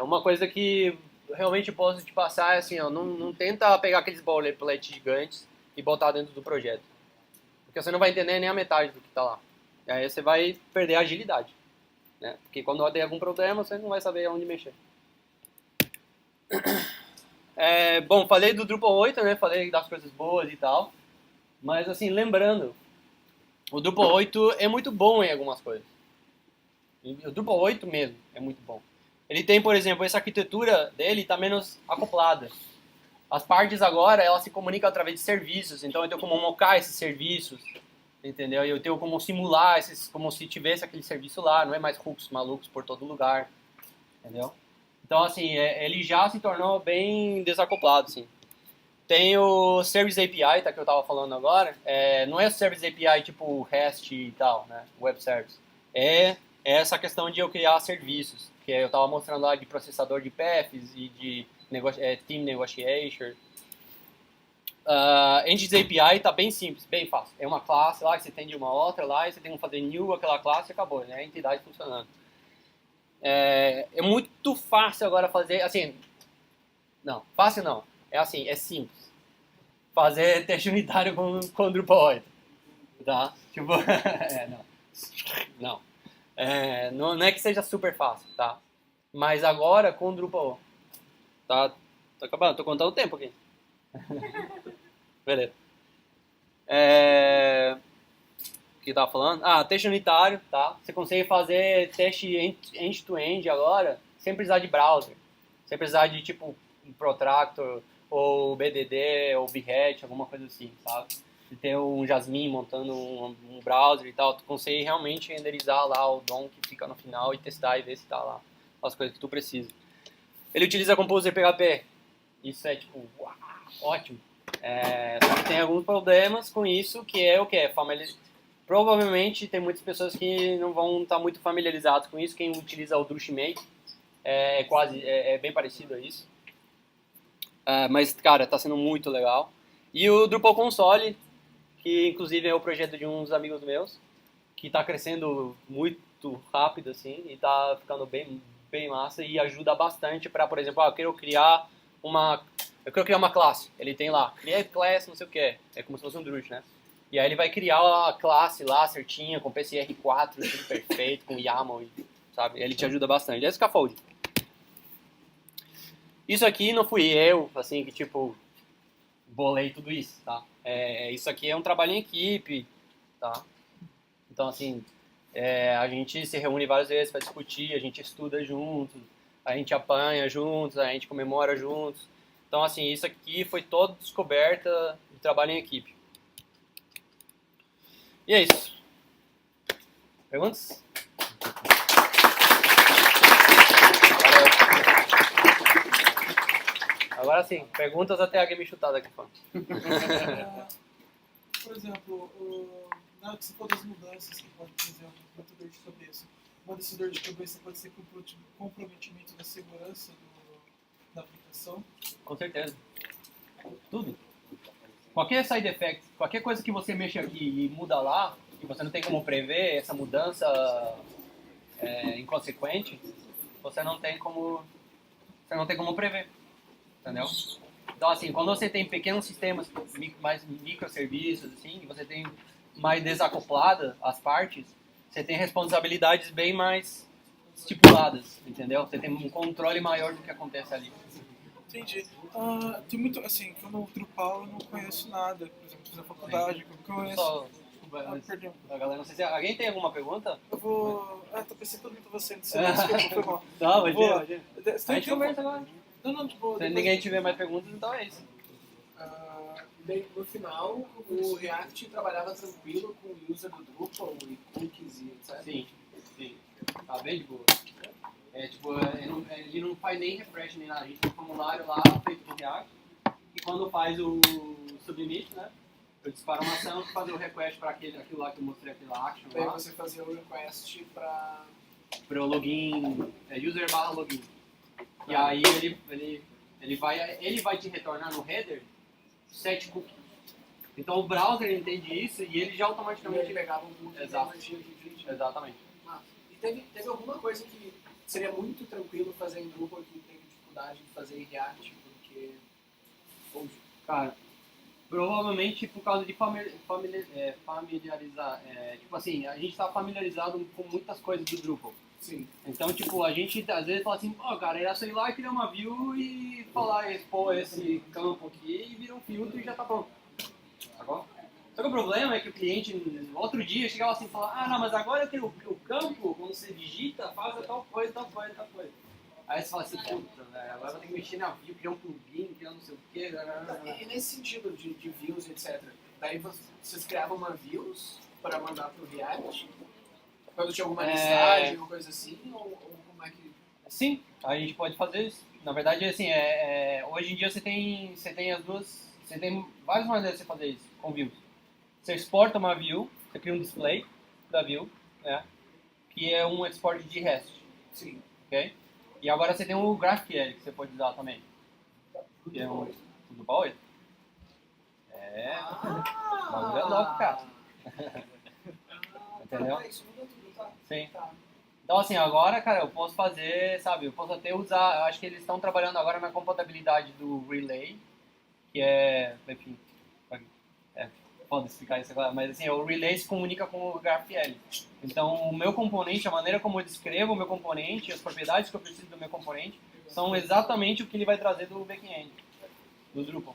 Uma coisa que realmente posso te passar é assim, ó, não tenta pegar aqueles boilerplates gigantes e botar dentro do projeto, porque você não vai entender nem a metade do que está lá. E aí você vai perder a agilidade, né? Porque quando der algum problema, você não vai saber onde mexer. Bom, falei do Drupal 8, né? Falei das coisas boas e tal. Mas, assim, lembrando, o Drupal 8 é muito bom em algumas coisas. O Drupal 8 mesmo é muito bom. Ele tem, por exemplo, essa arquitetura dele está menos acoplada. As partes agora, elas se comunicam através de serviços. Então, eu tenho como mocar esses serviços, entendeu? Eu tenho como simular esses, como se tivesse aquele serviço lá. Não é mais hooks malucos por todo lugar, entendeu? Então, assim, ele já se tornou bem desacoplado, assim. Tem o Service API, tá, que eu estava falando agora. Não é o Service API tipo REST e tal, né? Web Service. É essa questão de eu criar serviços, que eu estava mostrando lá de processador de paths e de Team Negotiation. Entities API tá bem simples, bem fácil. É uma classe lá que você tem de uma outra lá e você tem que fazer new aquela classe e acabou, né? A entidade funcionando. É muito fácil agora fazer, assim, não, fácil não, é assim, é simples. Fazer teste unitário com Drupal 8, tá? Tipo, não é que seja super fácil, tá? Mas agora com Drupal, tá acabando, tô contando o tempo aqui. Beleza. O que eu tava falando? Teste unitário, tá? Você consegue fazer teste end-to-end agora, sem precisar de browser. Sem precisar de, tipo, um Protractor, ou BDD, ou Behat, alguma coisa assim, sabe? Se tem um Jasmine montando um browser e tal, tu consegue realmente renderizar lá o DOM que fica no final e testar e ver se tá lá as coisas que tu precisa. Ele utiliza Composer PHP. Isso é, tipo, ótimo. Só que tem alguns problemas com isso, que é o que? Provavelmente tem muitas pessoas que não vão estar muito familiarizadas com isso. Quem utiliza o Drushmake é bem parecido a isso. Mas, cara, tá sendo muito legal. E o Drupal Console, que inclusive é o projeto de uns amigos meus, que tá crescendo muito rápido, assim, e tá ficando bem massa e ajuda bastante para, por exemplo, eu quero criar uma classe. Ele tem lá, create class, não sei o que. É como se fosse um Drush, né? E aí ele vai criar a classe lá certinha, com PCR4, tudo perfeito, com YAML, sabe? Ele te ajuda bastante. É Scaffold. Isso aqui não fui eu, assim, que tipo, bolei tudo isso, tá? Isso aqui é um trabalho em equipe, tá? Então, assim, a gente se reúne várias vezes para discutir, a gente estuda juntos, a gente apanha juntos, a gente comemora juntos. Então, assim, isso aqui foi toda descoberta de trabalho em equipe. E é isso. Perguntas? Agora sim, perguntas até alguém me chutar daqui fora. Por exemplo, na hora que você for das mudanças, que pode, por exemplo, muita dor de cabeça. Uma dessa dor de cabeça pode ser comprometimento da segurança da aplicação. Com certeza. Tudo. Qualquer side effect, qualquer coisa que você mexa aqui e muda lá, e você não tem como prever essa mudança inconsequente, você não tem como prever. Entendeu? Então, assim, quando você tem pequenos sistemas, mais microserviços, assim, e você tem mais desacoplada as partes, você tem responsabilidades bem mais estipuladas, entendeu? Você tem um controle maior do que acontece ali. Entendi. Tem muito, assim, que eu no Drupal eu não conheço nada. Por exemplo, fiz a faculdade, eu conheço. Perdão. A galera, não sei se alguém tem alguma pergunta? Eu vou. Tô pensando tudo pra você, desculpa, foi mal. Não, imagina. A gente conversa agora. Não, tipo. Se ninguém tiver mais perguntas, então é isso. Daí, no final, o React trabalhava tranquilo com o user do Drupal e cookies e etc. Sim. Tá bem de boa. Ele não faz nem refresh nem nada. A gente tem um formulário lá feito com React. E quando faz o submit, né? Eu disparo uma ação para fazer o request para aquilo lá que eu mostrei, aquela action Daí lá. você fazia o request para o login, user/login. E aí ele vai te retornar no header 7 cookies. Então o browser entende isso e ele já automaticamente pegava um cookie. Exato. Exatamente. E teve alguma coisa que seria muito tranquilo fazer em Drupal que teve dificuldade de fazer em React, porque... Cara, provavelmente por causa de familiarizar. Tipo assim, a gente está familiarizado com muitas coisas do Drupal. Sim. Então, tipo, a gente às vezes fala assim, cara, era sei lá, criar uma view e expor esse campo aqui e vira um filtro e já tá pronto. Tá bom? Só que o problema é que o cliente, no outro dia, chegava assim e falava, não, mas agora eu quero o campo, quando você digita, faz tal coisa. Aí você fala assim, puta, velho, agora eu vou ter que mexer na view, criar um plugin, criar não sei o quê. E nesse sentido de views, etc., daí vocês criavam uma views para mandar pro React? Quando tinha alguma listagem, alguma coisa assim, ou como é que... Sim, a gente pode fazer isso. Na verdade, assim, hoje em dia você tem as duas, você tem várias maneiras de você fazer isso com views. Você exporta uma view, você cria um display da view, né, que é um export de REST. Sim. Ok? E agora você tem o GraphQL que você pode usar também. Que é um Drupal 8. O bagulho é louco, cara. Entendeu? Isso muda tudo, tá? Sim. Tá. Então, assim, agora, cara, eu posso fazer, sabe, eu posso até usar, eu acho que eles estão trabalhando agora na compatibilidade do Relay, que enfim, pode explicar isso agora, mas assim, o Relay se comunica com o GraphQL. Então, o meu componente, a maneira como eu descrevo o meu componente, as propriedades que eu preciso do meu componente, são exatamente o que ele vai trazer do back-end, do Drupal.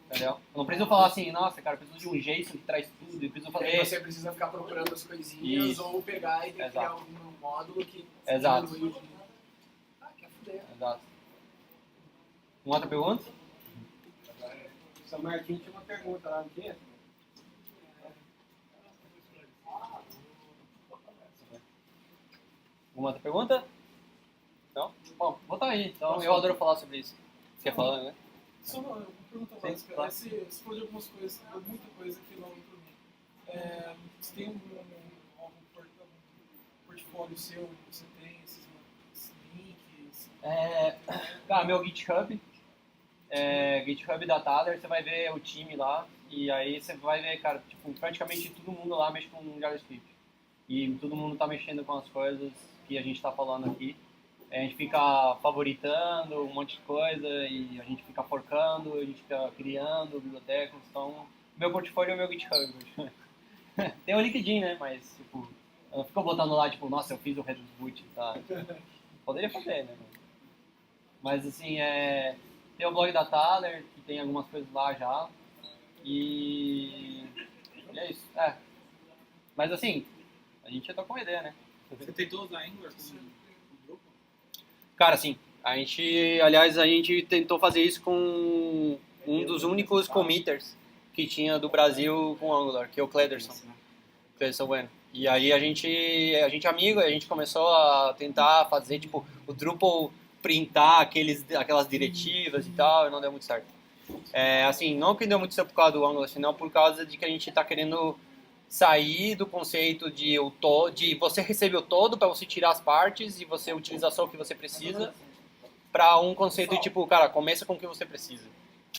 Entendeu? Eu não preciso falar assim, nossa, cara, eu preciso de um JSON que traz tudo, eu preciso fazer... Você precisa ficar procurando as coisinhas, Isso. ou pegar e criar Exato. algum módulo que... Exato. Quer fuder. Exato. Uma outra pergunta? O São Martin tinha uma pergunta lá, não tinha? Alguma outra pergunta? Não? Bom, vou estar aí. Então, eu adoro falar sobre isso. Você quer falar, né? Só uma pergunta Sim, básica. claro. Você falou de algumas coisas, muita coisa que não para mim. Você tem algum portfólio seu, você tem esses links? Cara, meu GitHub, GitHub da Thaler, você vai ver o time lá, e aí você vai ver, cara, tipo, praticamente todo mundo lá mexe com JavaScript. E todo mundo tá mexendo com as coisas que a gente tá falando aqui. A gente fica favoritando um monte de coisa, e a gente fica forcando, a gente fica criando bibliotecas, então meu portfólio é o meu GitHub. Tem o LinkedIn, né, mas, tipo, eu não fico botando lá, tipo, nossa, eu fiz o Redux Boot, tá? Poderia fazer, né? Mas, assim, tem o blog da Thaler, que tem algumas coisas lá já, e é isso, Mas, assim, a gente já tá com uma ideia, né? Você tentou usar Angular como grupo? Cara, sim, a gente tentou fazer isso com um dos únicos committers que tinha do Brasil com Angular, que é o Clederson Bueno. E aí a gente é amigo, a gente começou a tentar fazer, tipo, o Drupal printar aquelas diretivas e tal, e não deu muito certo. Assim, não que deu muito certo por causa do Angular, senão por causa de que a gente tá querendo sair do conceito de você receber o todo para você tirar as partes e você utilizar só o que você precisa, para um conceito de tipo, cara, começa com o que você precisa.